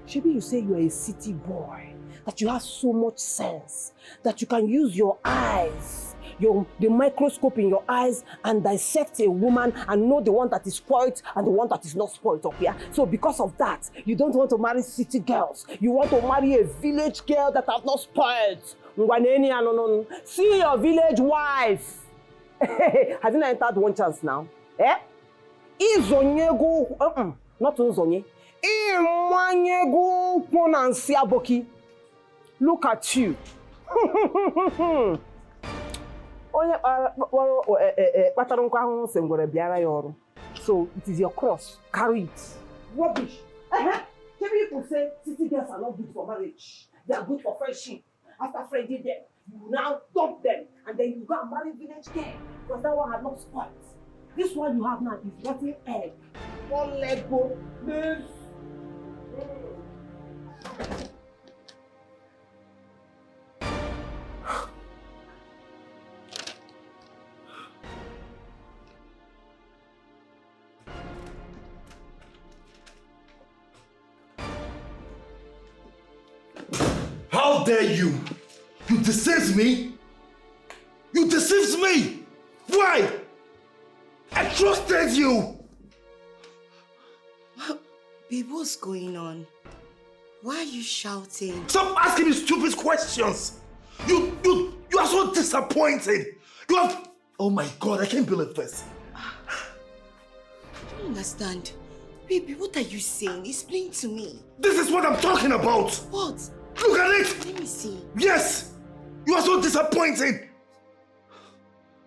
Shebi, you say you are a city boy, that you have so much sense, that you can use your eyes, the microscope in your eyes and dissect a woman and know the one that is spoiled and the one that is not spoiled up here. So because of that, you don't want to marry city girls. You want to marry a village girl that has not spoiled. See your village wife. Have you not entered one chance now? Eh? Izonyego, not Uzonye. Imwanyego Ponansiaboki. Look at you. So it is your cross. Carry it. Rubbish. People say city girls are not good for marriage. They are good for friendship. After friending them, you now dump them and then you go and marry village girl because that one has not spoiled. This one you have now is rotten egg. One leg go, please. How dare you? You deceived me? You deceived me! Why? I trusted you! Babe, what's going on? Why are you shouting? Stop asking me stupid questions! You are so disappointed! You have... Oh my God, I can't believe this. I don't understand. Baby, what are you saying? Explain to me. This is what I'm talking about! What? Look at it! Let me see. Yes! You are so disappointing!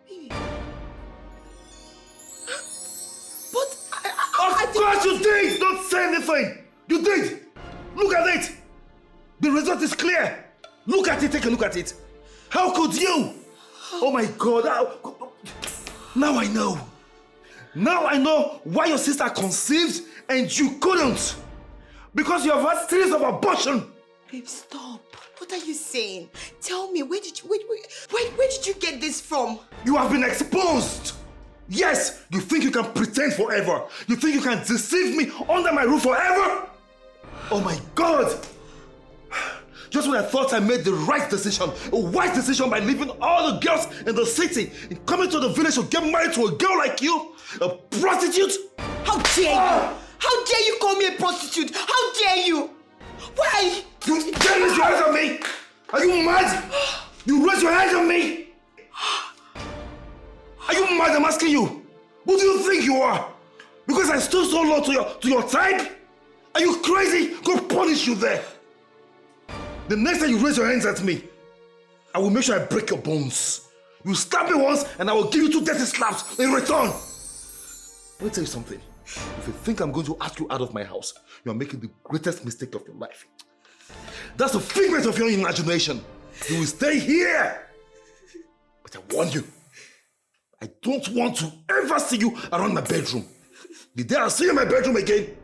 Baby. But Of course you did! Don't say anything! You did! Look at it! The result is clear! Look at it, take a look at it! How could you? Oh my God! Now I know! Now I know why your sister conceived and you couldn't! Because you have had series of abortion! Babe, stop. What are you saying? Tell me, where did you get this from? You have been exposed! Yes! You think you can pretend forever? You think you can deceive me under my roof forever? Oh my God! Just when I thought I made the right decision, a wise decision by leaving all the girls in the city and coming to the village to get married to a girl like you, a prostitute? How dare you? How dare you call me a prostitute? How dare you? Why? You dare raise your hands on me? Are you mad? You raise your hands on me? Are you mad? I'm asking you. Who do you think you are? Because I stood so low to your type? Are you crazy? Go punish you there. The next time you raise your hands at me, I will make sure I break your bones. You slap me once and I will give you 2 dirty slaps in return. Let me tell you something. If you think I'm going to ask you out of my house, you are making the greatest mistake of your life. That's a figment of your imagination. You will stay here. But I warn you, I don't want to ever see you around my bedroom. The day I see you in my bedroom again,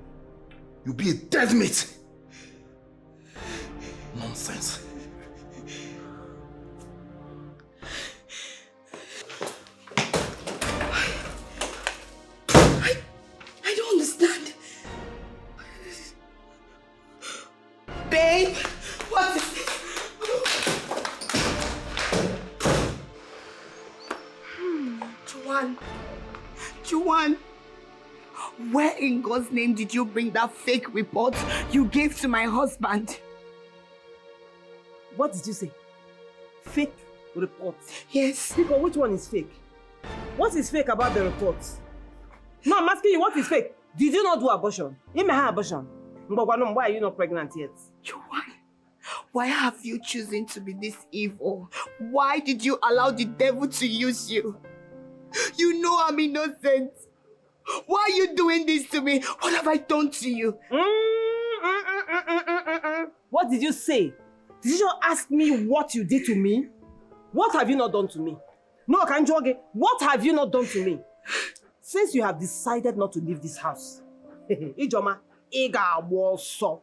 you'll be a dead meat. Nonsense. I don't understand. Babe, what is this? Juan, where in God's name did you bring that fake report you gave to my husband? What did you say? Fake report? Yes. Because which one is fake? What is fake about the report? No, I'm asking you, what is fake? Did you not do abortion? You may have abortion. Why are you not pregnant yet? Juan, why have you chosen to be this evil? Why did you allow the devil to use you? You know I'm innocent. Why are you doing this to me? What have I done to you? What did you say? Did you just ask me what you did to me? What have you not done to me? No, Kanjoge, what have you not done to me? Since you have decided not to leave this house, Ijoma, Iga Walso.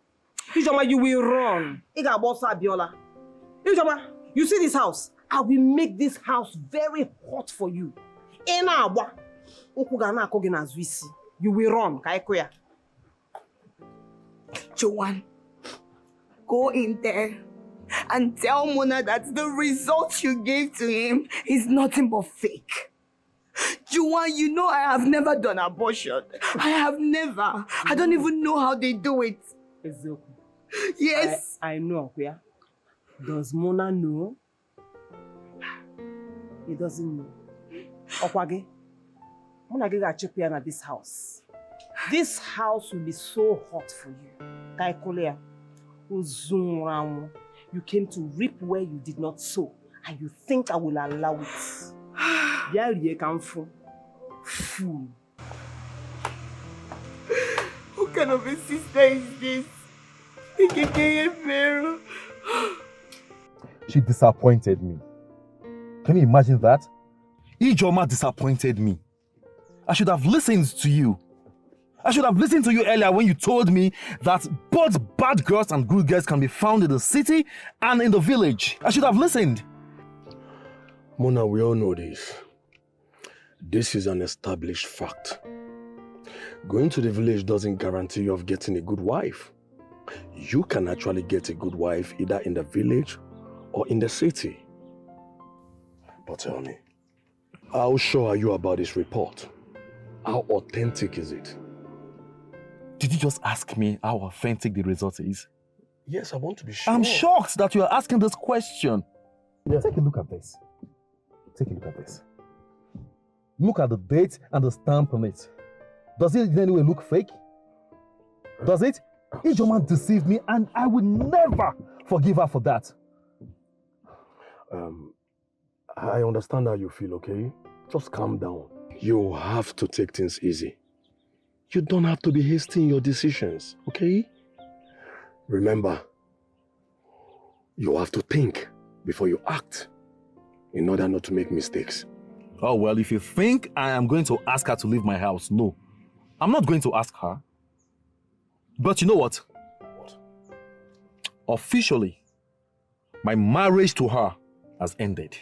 Ijoma, you will run. Iga Walso Abiola. Ijoma, you see this house? I will make this house very hot for you. Enawa. Okugana Kogina Zwisi. You will run, Kaikoya. Joanne, go in there and tell Mona that the result you gave to him is nothing but fake. Juwan, you know I have never done abortion. I have never. I don't even know how they do it. Yes. I know, Akuya. Does Mona know? He doesn't know. Okwage, Mona get chip here at this house. This house will be so hot for you. Kaikolea, you came to reap where you did not sow, and you think I will allow it. Yeah, you come from fool. What kind of a sister is this? She disappointed me. Can you imagine that? Ijoma disappointed me. I should have listened to you. I should have listened to you earlier when you told me that both bad girls and good girls can be found in the city and in the village. I should have listened. Mona, we all know this. This is an established fact. Going to the village doesn't guarantee you of getting a good wife. You can actually get a good wife either in the village or in the city. But tell me, how sure are you about this report? How authentic is it? Did you just ask me how authentic the result is? Yes, I want to be sure. I'm shocked that you are asking this question. Yeah. Take a look at this. Take a look at this. Look at the date and the stamp on it. Does it in any way look fake? Does it? Ijoma deceived me and I would never forgive her for that. I understand how you feel, okay? Just calm down. You have to take things easy. You don't have to be hasty in your decisions, okay? Remember, you have to think before you act in order not to make mistakes. Oh, well, if you think I am going to ask her to leave my house, no. I'm not going to ask her. But you know what? What? Officially, my marriage to her has ended.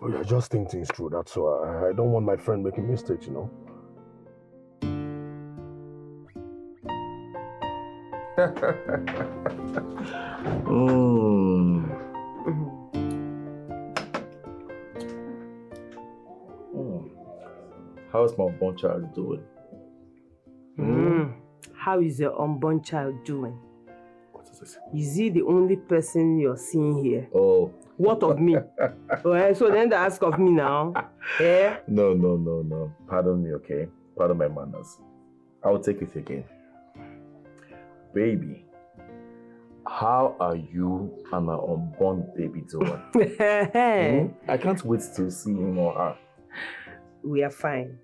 I just think things through, that's all. I don't want my friend making mistakes, you know? How's my unborn child doing? How is your unborn child doing? What is this? Is he the only person you're seeing here? Oh. What of me? So then they ask of me now. Yeah? No. Pardon me, okay? Pardon my manners. I will take it again. Baby, how are you and my unborn baby doing? I can't wait to see him or her. We are fine.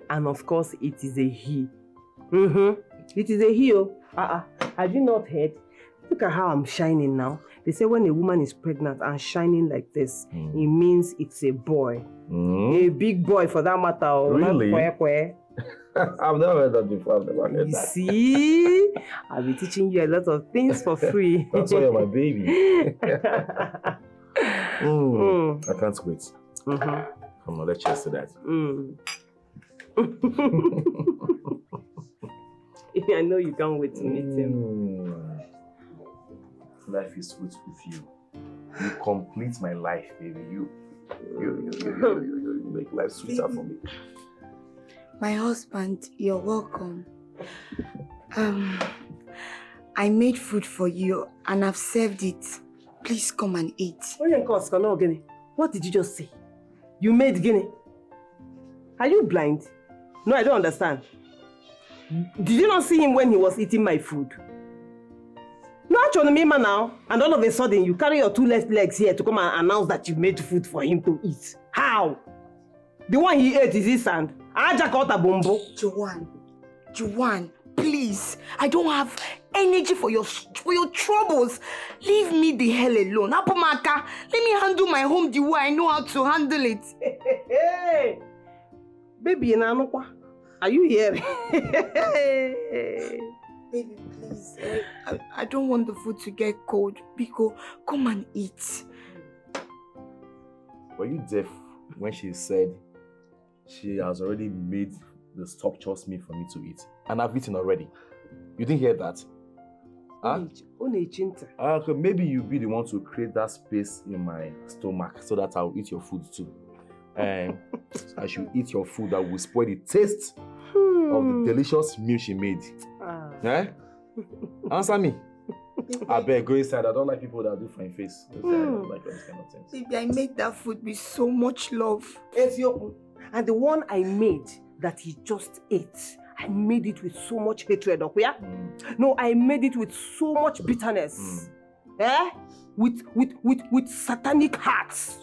And of course, it is a he. It is a he. Have you not heard? Look at how I'm shining now. They say when a woman is pregnant and shining like this, it means it's a boy. A big boy for that matter. Really? I've never heard that before. I've never heard that. You see? I'll be teaching you a lot of things for free. That's why you're my baby. I can't wait. Come on, let's cheers to that. I know you can't wait to meet him. Life is sweet with you. You complete my life, baby. You make life sweeter for me. My husband, you're welcome. I made food for you and I've served it. Please come and eat. What did you just say? You made Guinea? Are you blind? No, I don't understand. Did you not see him when he was eating my food? Not on me now, and all of a sudden you carry your 2 left legs here to come and announce that you made food for him to eat. How? The one he ate is his hand. Joanne, please. I don't have energy for your troubles. Leave me the hell alone. Apomaka, let me handle my home the way I know how to handle it. Hey, baby, are you here? Baby, please. I don't want the food to get cold. Biko, come and eat. Were you deaf when she said she has already made the stock chores meal for me to eat? And I've eaten already. You didn't hear that? Huh? Okay, maybe you'll be the one to create that space in my stomach so that I'll eat your food too. And I should eat your food that will spoil the taste of the delicious meal she made. Eh? Answer me. I beg, go inside. I don't like people that do fine face. I don't like those kind of things. Baby, I made that food with so much love. And the one I made that he just ate, I made it with so much hatred, okay? No, I made it with so much bitterness. Eh? With satanic hearts.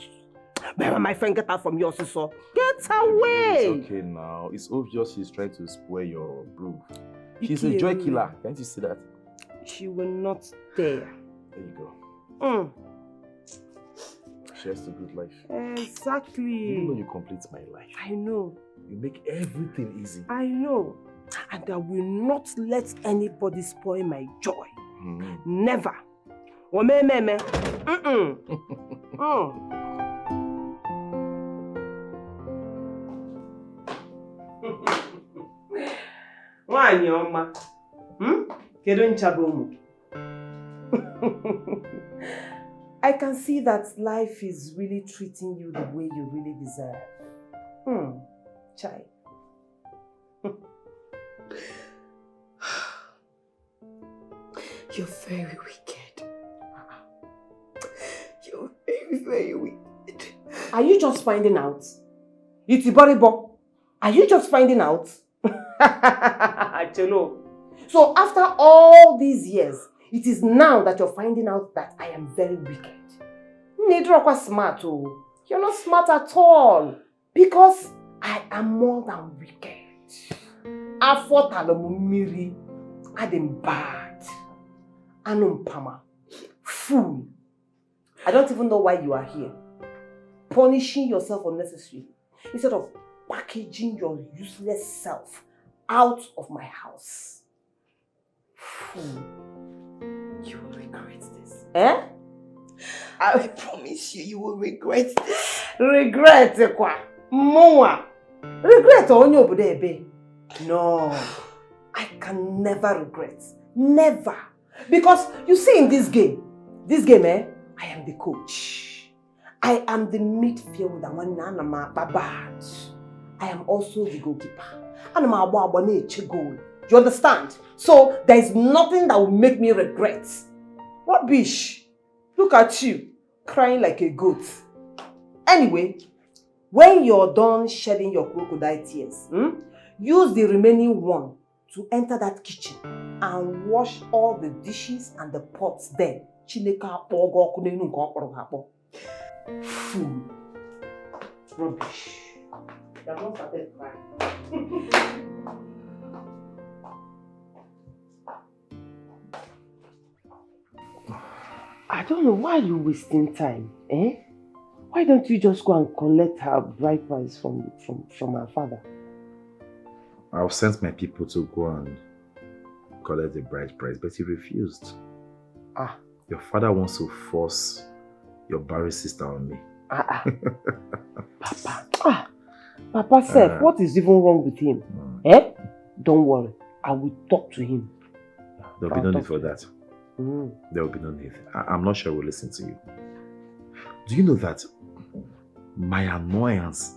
My friend, get out from your sister. Get away! It's okay now. It's obvious she's trying to spoil your groove. She's a joy killer. Can't you see that? She will not dare. There you go. Cheers to good life. Exactly. You know you complete my life. I know. You make everything easy. I know. And I will not let anybody spoil my joy. Never. I can see that life is really treating you the way you really deserve. Chai. You're very wicked. You're very, very wicked. Are you just finding out? Itiboribo, are you just finding out? So after all these years, it is now that you're finding out that I am very wicked. Nedrokwa smart, oh. You're not smart at all. Because I am more than wicked. Afo talomumiri, Adam bad. Anum pama. Fool. I don't even know why you are here. Punishing yourself unnecessarily. Instead of packaging your useless self out of my house. Fool. You will regret this. Eh? I promise you, you will regret this. Regret kwa? Mwa. Regret onyo budebe. No. I can never regret. Never. Because you see in this game, I am the coach. I am the midfielder. I am also the goalkeeper. You understand? So there is nothing that will make me regret. Rubbish. Look at you, crying like a goat. Anyway, when you're done shedding your crocodile tears, use the remaining one to enter that kitchen and wash all the dishes and the pots there. Fool. Rubbish. You have not started crying. I don't know why you're wasting time, eh? Why don't you just go and collect her bride price from her father? I've sent my people to go and collect the bride price, but he refused. Your father wants to force your Barry sister on me. Papa said, what is even wrong with him? Eh? Don't worry, I will talk to him. There'll be no need for that. There will be no need. I'm not sure we'll listen to you. Do you know that My annoyance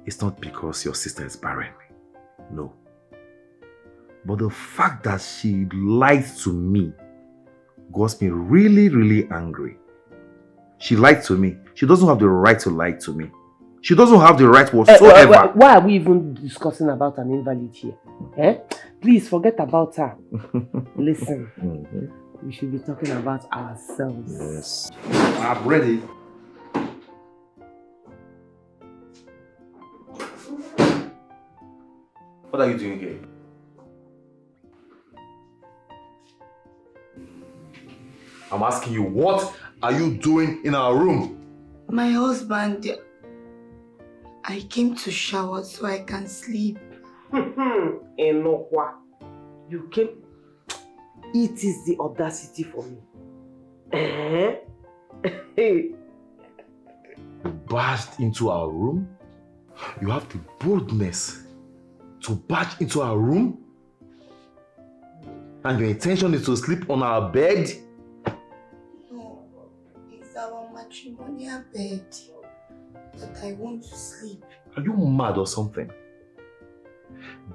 is not because your sister is barren. No. But the fact that she lied to me got me really, really angry. She lied to me. She doesn't have the right to lie to me. She doesn't have the right whatsoever. Why are we even discussing about an invalid here? Eh? Please forget about her. Listen, we should be talking about ourselves. Yes. I'm ready. What are you doing here? I'm asking you, what are you doing in our room? My husband, I came to shower so I can sleep. Enokwa, you came. It is the audacity for me. You barged into our room? You have the boldness to barge into our room? And your intention is to sleep on our bed? No, it's our matrimonial bed that I want to sleep. Are you mad or something?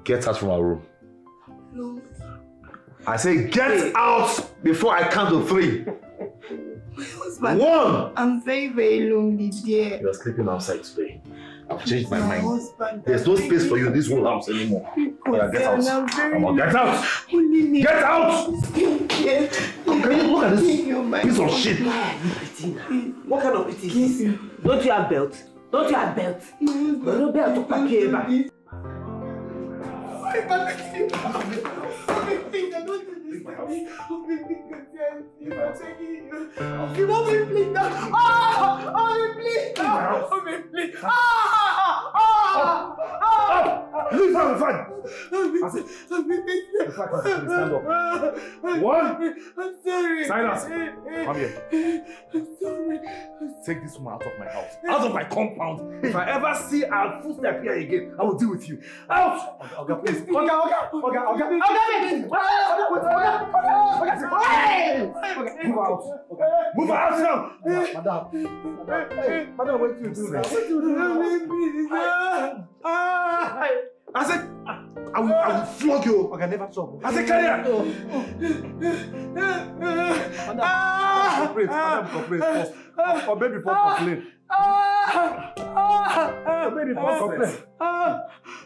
Get out from our room. No. I say get out before I count to 3. My husband. 1! I'm very, very lonely there. You are sleeping outside today. I've changed my My mind. husband. There's no space for you in this whole house anymore. Yeah, get out. Come on, get out! Only Get out! Yes. Can you look at this piece of shit? What kind of it is? Don't you have belt? Don't you have belt? No belt to pack here. Leave her, fine. I said, stand up. 1. I'm sorry. Silence. Come here. I'm sorry. Take this woman out of my house. Out of my compound. If I ever see her footstep here again, I will deal with you. Out! Oga, please. Oga. Move out. Move out now. Madam, what do you do now? I said, I will flog you. Okay, never trouble. I said, carry her. Madam, cooperate first. Or maybe before complain. Maybe before complain.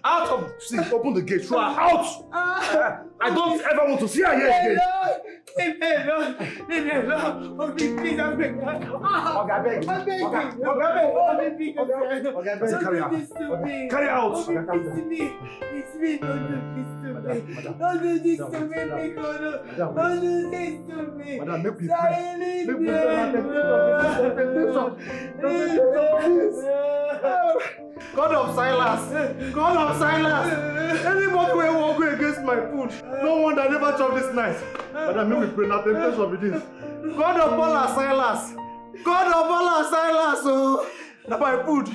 Out of, see, open the gate, throw her out. I don't ever want to see her here again. Leave me alone. Please, I'm begging. Okay, beg. Carry her out. It's me. Don't do this to me. Don't do this to me, Mikono. Don't do this to me. Madam, make me God of Silas! Anybody will walk against my food. No one that never chop this night. Madam, make me pray now. Temptation with this. God of Paul and Silas! Oh! Now my food.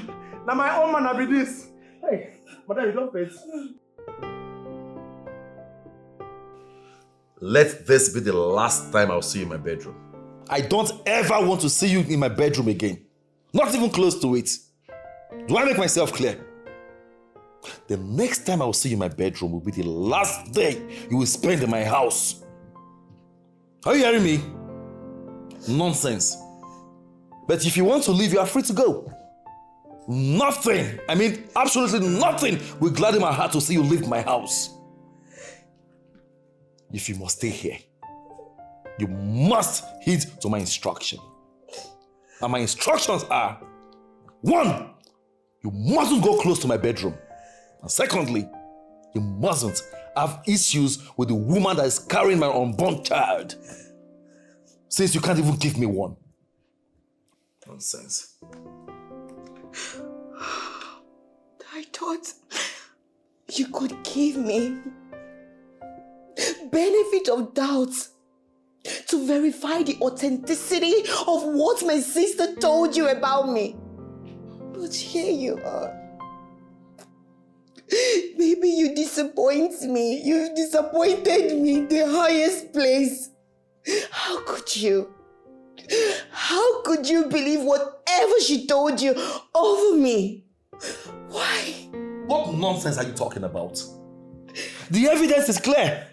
Now my own man be this. Hey, madam, you don't faint. Let this be the last time I'll see you in my bedroom. I don't ever want to see you in my bedroom again. Not even close to it. Do I make myself clear? The next time I will see you in my bedroom will be the last day you will spend in my house. Are you hearing me? Nonsense. But if you want to leave, you are free to go. Nothing, I mean absolutely nothing will gladden my heart to see you leave my house. If you must stay here, you must heed to my instruction. And my instructions are, 1, you mustn't go close to my bedroom. And secondly, you mustn't have issues with the woman that is carrying my unborn child, since you can't even give me one. Nonsense. I thought you could give me benefit of doubt to verify the authenticity of what my sister told you about me. But here you are. Maybe you disappoint me. You've disappointed me in the highest place. How could you? How could you believe whatever she told you over me? Why? What nonsense are you talking about? The evidence is clear.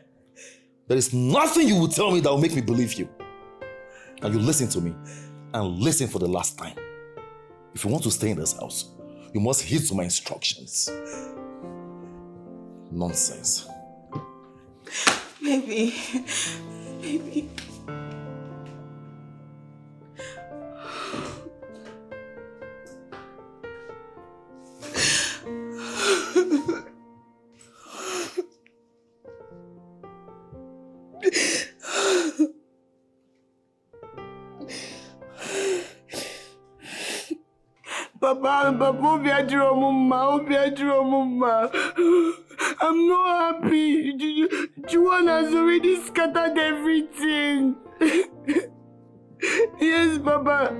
There is nothing you will tell me that will make me believe you. And you listen to me, and listen for the last time. If you want to stay in this house, you must heed to my instructions. Nonsense. Maybe. Papa, I'm not happy. Juwan has already scattered everything. Yes, Papa.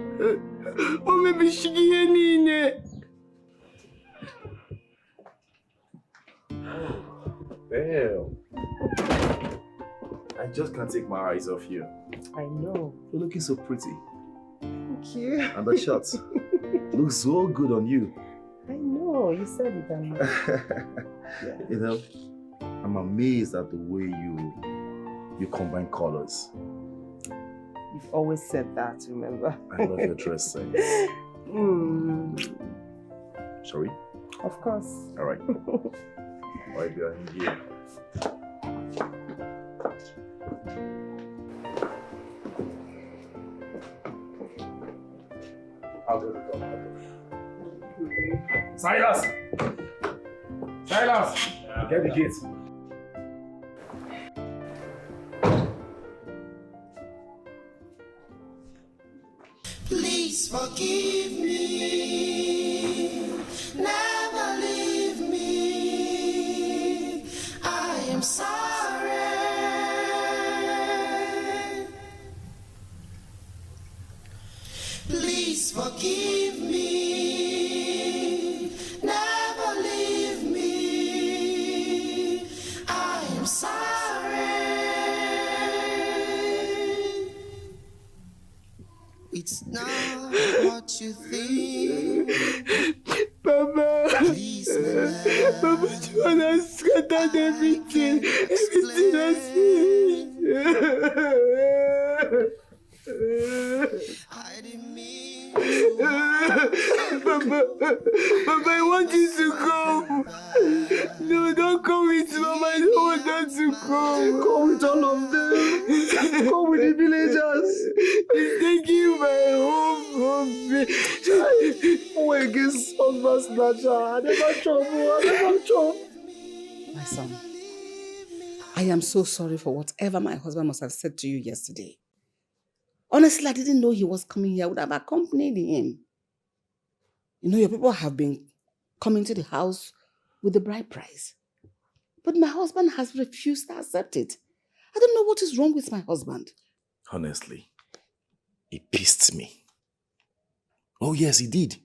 Oh, maybe she didn't. Well, I just can't take my eyes off you. I know. You're looking so pretty. Thank you. And the shirt looks so good on you. I know, you said it. You know, I'm amazed at the way you combine colors. You've always said that, remember? I love your dress sense. Shall we? Of course. All right. Why be in here? I'll go to the door. Silas! Silas! Get the gate. Please forgive me. Never leave me. I am sorry. Please forgive me. Never leave me. I am sorry. It's not what you think. Papa. Please, Papa, Juwan has scattered everything. Everything has Papa, I want you to go. No, don't come with Mama. I don't want her to come. Come with all of them. Come with the villagers. He's taking my home from me. Oh, against husband snatcher. I never trouble. My son, I am so sorry for whatever my husband must have said to you yesterday. Honestly, I didn't know he was coming here. I would have accompanied him. You know, your people have been coming to the house with the bride price. But my husband has refused to accept it. I don't know what is wrong with my husband. Honestly, he pissed me. Oh yes, he did.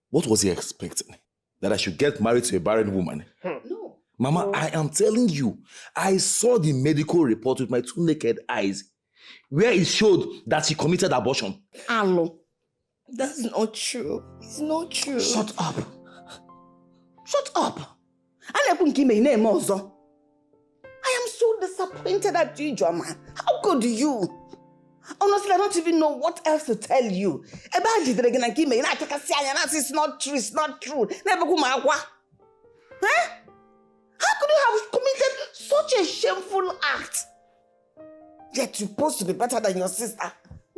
What was he expecting? That I should get married to a barren woman? No. Mama, I am telling you, I saw the medical report with my 2 naked eyes, where it showed that she committed abortion. Alo. That's not true. It's not true. Shut up. Shut up. I am so disappointed at you, Joma. How could you? Honestly, I don't even know what else to tell you. It's not true. It's not true. Huh? How could you have committed such a shameful act? Yet you're supposed to be better than your sister.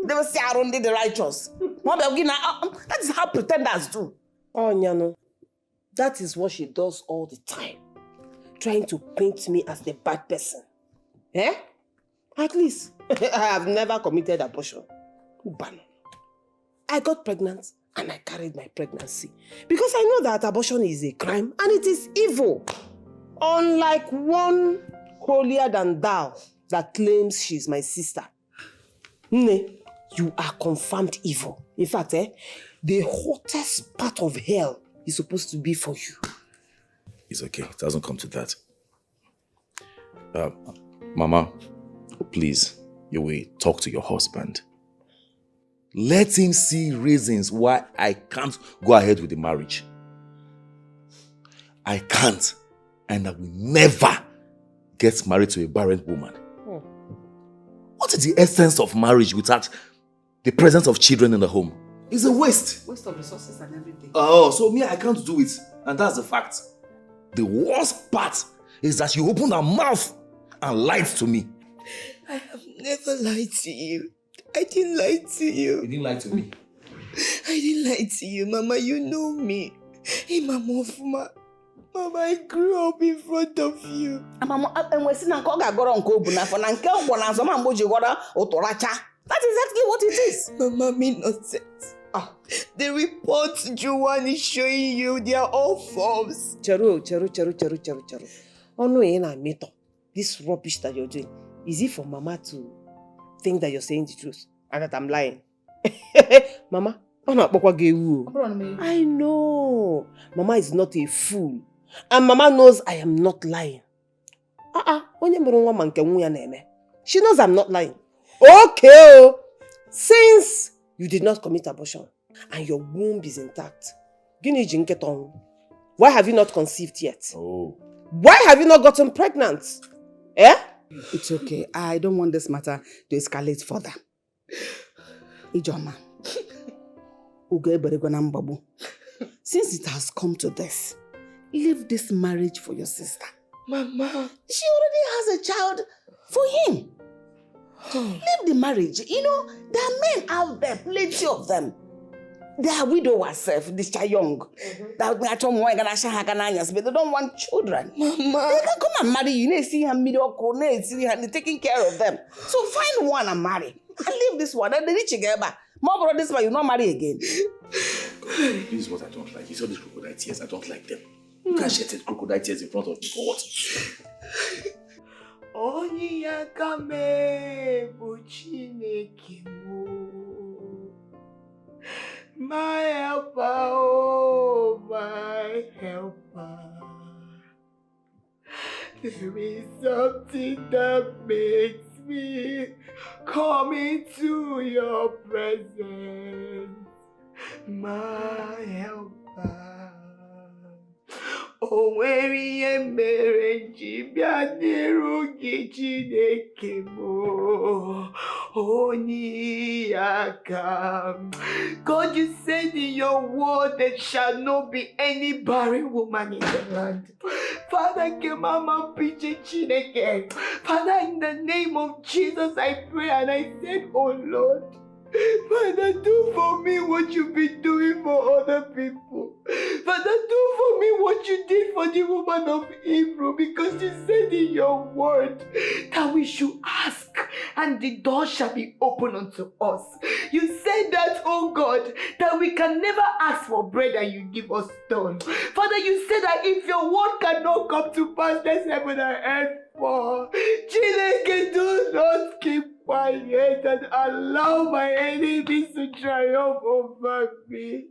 They will say I only the righteous. That is how pretenders do. Oh, Nyano, that is what she does all the time. Trying to paint me as the bad person. Eh? At least, I have never committed abortion. I got pregnant and I carried my pregnancy. Because I know that abortion is a crime and it is evil. Unlike one holier than thou that claims she's my sister. Nne, you are confirmed evil. In fact, the hottest part of hell is supposed to be for you. It's okay. It doesn't come to that. Mama, please, you will talk to your husband. Let him see reasons why I can't go ahead with the marriage. I can't, and I will never get married to a barren woman. What is the essence of marriage without the presence of children in the home? It's a waste. Waste of resources and everything. Oh, so me, I can't do it. And that's the fact. The worst part is that you opened her mouth and lied to me. I have never lied to you. I didn't lie to you. You didn't lie to me. I didn't lie to you, Mama. You know me. Hey, Mama, Mama, I grew up in front of you. Mama, that is exactly what it is. Mama, me nonsense. The reports Juwan is showing you, they are all false. Cheru. Oh no, this rubbish that you're doing, is it for Mama to think that you're saying the truth and that I'm lying? Mama, I know. Mama is not a fool. And Mama knows I am not lying. She knows I'm not lying. Okay. Since you did not commit abortion and your womb is intact, why have you not conceived yet? Oh. Why have you not gotten pregnant? Eh? It's okay. I don't want this matter to escalate further. Ijoma. Since it has come to this, leave this marriage for your sister. Mama. She already has a child for him. Leave the marriage. You know, there are men out there, plenty of them. They are widowers, this child young. But they don't want children. Mama. They can come and marry you. They see her mediocre, they see her taking care of them. So find one and marry. And leave this one. And the rich girl back. More brother, this one, you not marry again. This is what I don't like. You saw these crocodile tears. I don't like them. You can't shed crocodile tears in front of me for what? My helper, oh my helper. There is something that makes me come into your presence, my helper. Oh, where am God, you said in your word there shall not be any barren woman in the land. Father, Father, in the name of Jesus, I pray and I said, oh Lord, Father, do for me what you've been doing for other people. Father, do for me what you did for the woman of Hebrew, because you said in your word that we should ask and the door shall be opened unto us. You said that, oh God, that we can never ask for bread and you give us stone. Father, you said that if your word cannot come to pass, there's heaven and earth for. Chineke, do not keep quiet and allow my enemies to triumph over me.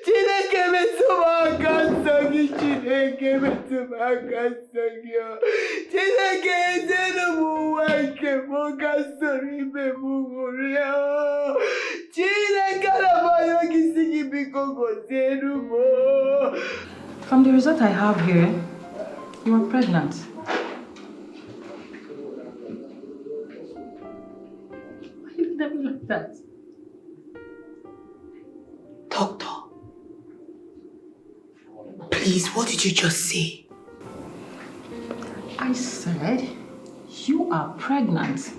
Chineke metụmaka nsọ gị, Chineke metụmaka nsọ gị. Chineke edelu m ụwa nke m ka soro ibe m ṅụrịa. Chineke na-amayọ gị si gị biko gọzielu m. From the result I have here, you are pregnant. Why are you looking at me like that? Doctor, please, what did you just say? I said you are pregnant.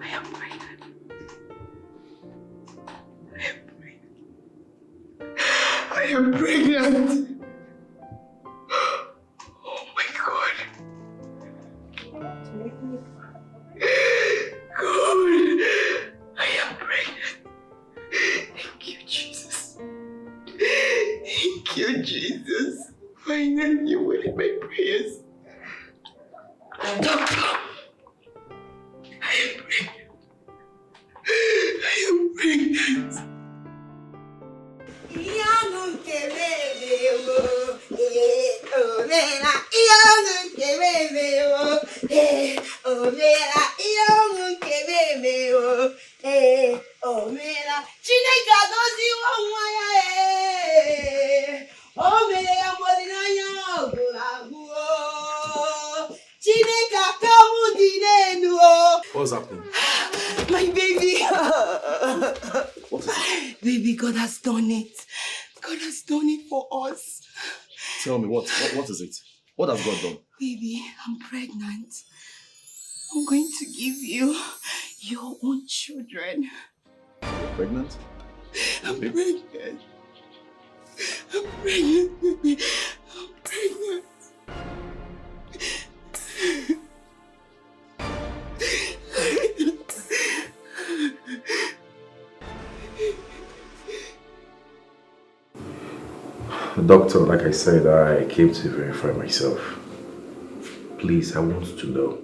I am pregnant. I am pregnant. Oh my God. God, I am pregnant. Thank you, Jesus. Thank you, Jesus. Finally, you will hear my prayers. Doctor, I am pregnant. I am pregnant. What's happening? My baby! What is it? Baby, God has done it. God has done it for us. Tell me, what is it? What has God done? Baby, I'm pregnant. I'm going to give you your own children. You're pregnant? I'm pregnant. I'm pregnant, baby. I'm pregnant. Doctor, like I said, I came to verify myself. Please, I want to know,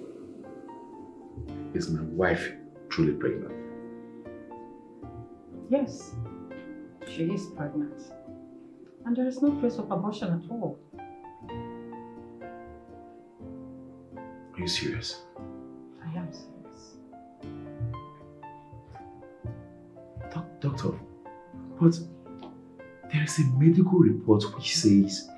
is my wife truly pregnant? Yes, she is pregnant. And there is no trace of abortion at all. Are you serious? I am serious. Doctor, but there is a medical report which says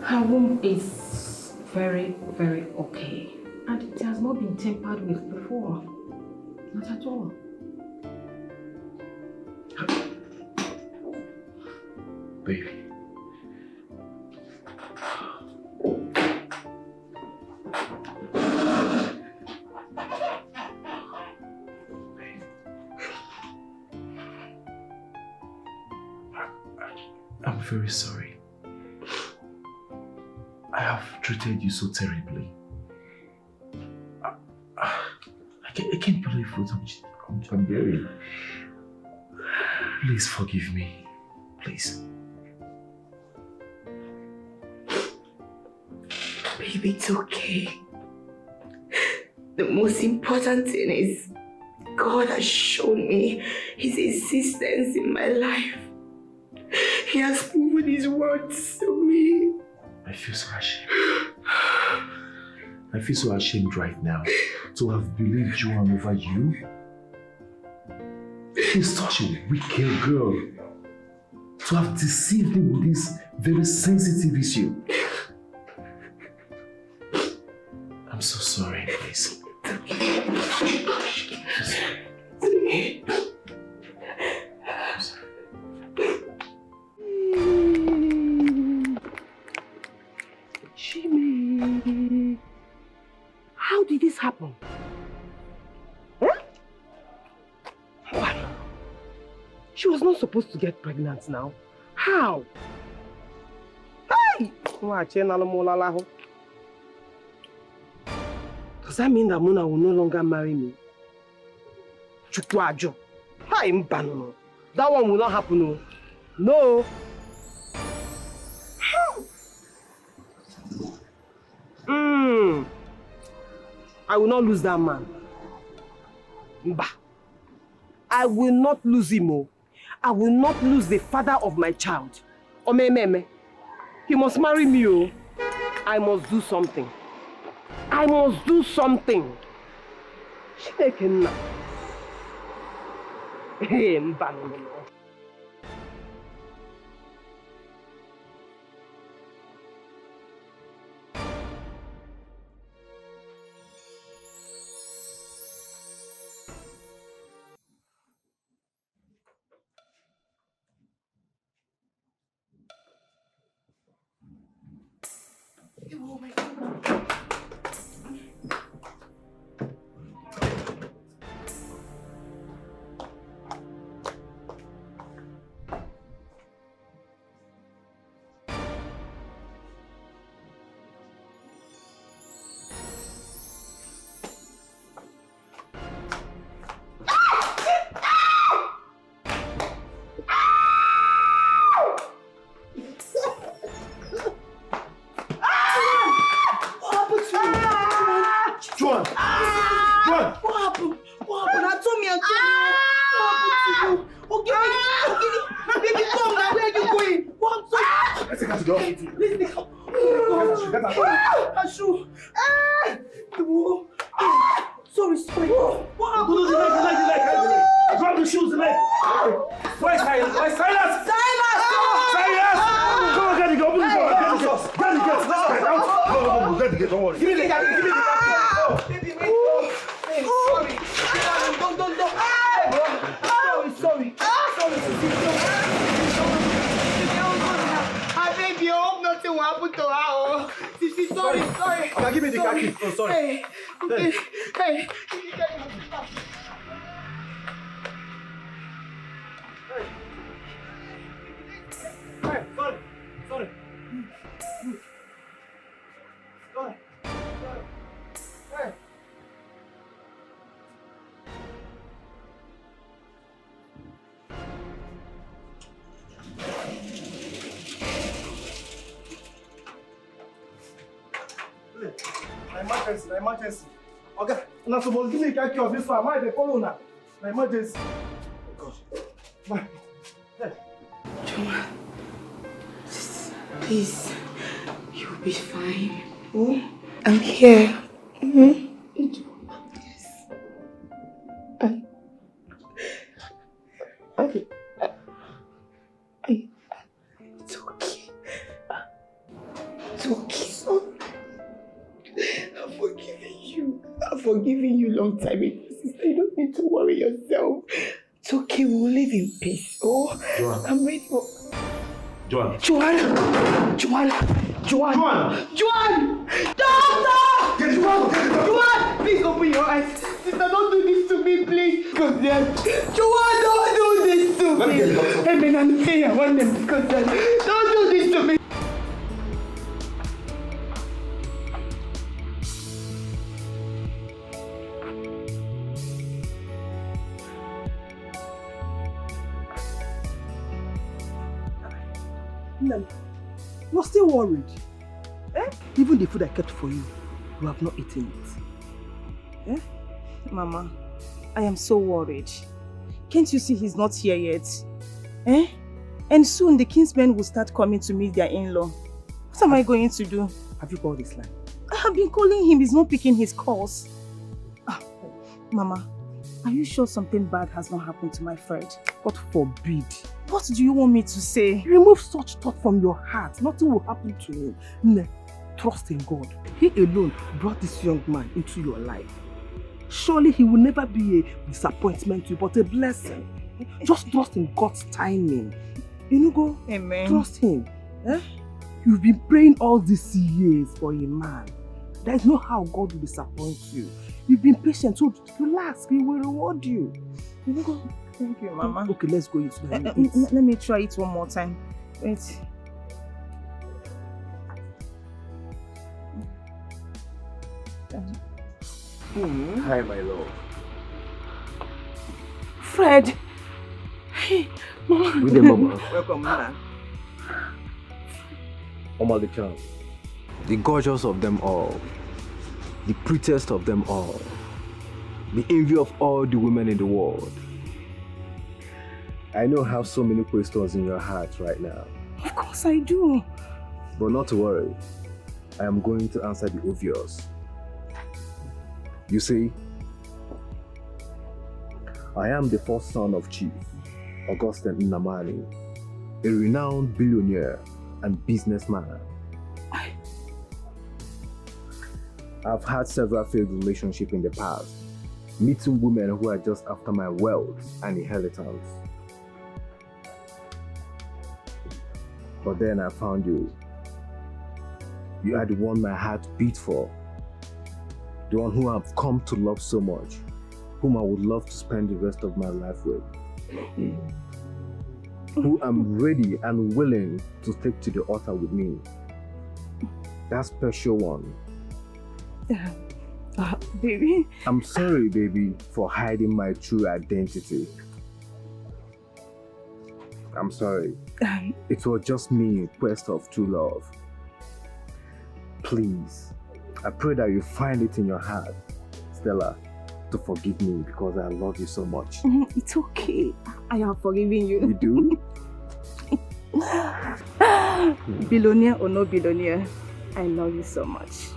her womb is very, very okay. And it has not been tampered with before. Not at all. Baby. I'm very sorry. I have treated you so terribly. I can't believe what I'm hearing. Please forgive me. Please. Baby, it's okay. The most important thing is God has shown me His existence in my life. He has proven His words to me. I feel so ashamed. I feel so ashamed right now to have believed Joanne over you. She's such a wicked girl. To have deceived me with this very sensitive issue. I'm so sorry, please. Jimmy, how did this happen? Huh? What? She was not supposed to get pregnant now. How? Hey! Does that mean that Mona will no longer marry me? Chukwajo. Hi, Mbano. That one will not happen. No. I will not lose that man. Mba. I will not lose him. I will not lose the father of my child. Omememe. He must marry me. I must do something. I must do something. Hey, Mbano. Oh my God. Silence! Silence! Come on, Daddy, open the gate, don't worry. Give me the khaki, give me the khaki. Oh, baby, wait. Hey, sorry. Don't. Sorry. Baby, I hope nothing will happen to her. Sissy, sorry. Okay, give me the khaki. Oh, sorry. Hey, okay. Hey. Sorry. Hey. Na emergency. Okay, now suppose give me a key of this one. Why they follow now? Na emergency. Gosh. Bye. Hey. Joanne, please, you'll be fine. Oh, I'm here. Yes. It's okay. It's okay. I've forgiven you long time ago, sister. You don't need to worry yourself. It's okay, we'll live in peace. Oh, Joanne. I'm ready for... Joanne. Doctor! Joanne! Please open your eyes. Sister, don't do this to me, please. Joanne, don't do this to me. Hey, man, I'm here. I want them because don't do this to me. You're still worried. Eh? Even the food I kept for you, you have not eaten it. Eh? Mama, I am so worried. Can't you see he's not here yet? Eh? And soon the kinsmen will start coming to meet their in-law. What am I going to do? Have you called this line? I have been calling him, he's not picking his calls. Mama, are you sure something bad has not happened to my Fred? God forbid. What do you want me to say? Remove such thought from your heart. Nothing will happen to him. Ne, trust in God. He alone brought this young man into your life. Surely he will never be a disappointment to you, but a blessing. Just trust in God's timing. Go. Amen. Trust him. Eh? You've been praying all these years for a man. There is no how God will disappoint you. You've been patient, so relax. He will reward you. Go. Thank you, Mama. Okay, let's go into the let me try it one more time. Wait. Hi, my love. Fred! Hey, Mama. Good day, Mama. Welcome, Mama. Mama the child. The gorgeous of them all. The prettiest of them all. The envy of all the women in the world. I know you have so many questions in your heart right now. Of course I do. But not to worry. I am going to answer the obvious. You see, I am the first son of Chief Augustine Nnamani, a renowned billionaire and businessman. I've had several failed relationships in the past, meeting women who are just after my wealth and inheritance. But then I found you. You are the one my heart beat for. The one who I've come to love so much, whom I would love to spend the rest of my life with. Who I'm ready and willing to take to the altar with me. That special one. Baby. I'm sorry, baby, for hiding my true identity. I'm sorry. It was just me in quest of true love. Please, I pray that you find it in your heart, Stella, to forgive me because I love you so much. It's okay. I have forgiven you. You do? Billionaire or no billionaire, I love you so much.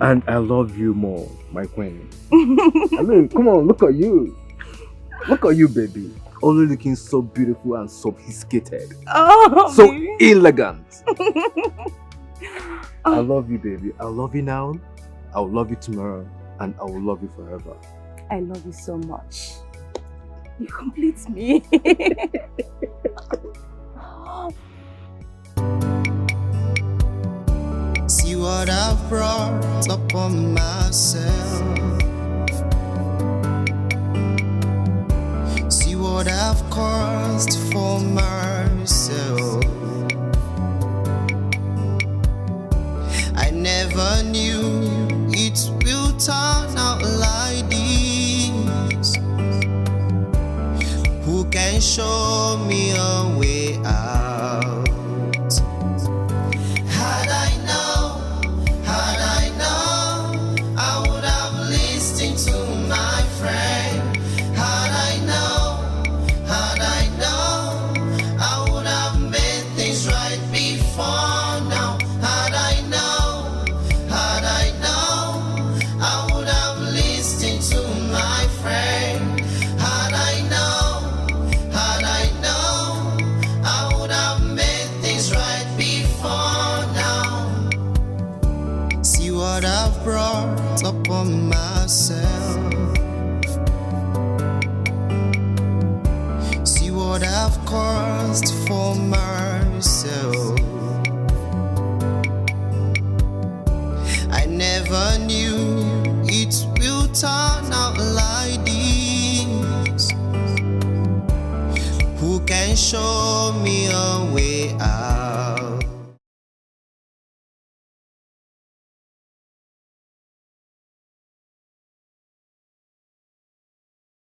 And I love you more, my queen. I mean, come on, look at you. Look at you, baby. Always looking so beautiful and sophisticated. Oh, so baby. elegant. I love you, baby. I love you now. I will love you tomorrow. And I will love you forever. I love you so much. You complete me. See what I've brought upon myself. See what I've caused for myself. I never knew it will turn out like this. Who can show me a way out? Had I known, I would have listened to my friend. Had I known, I would have made things right before now. Had I known, I would have listened to my friend. Had I known, I would have made things right before now. See what I've brought upon myself. See what I've caused for myself. I never knew it will turn out like this. Who can show me a way out?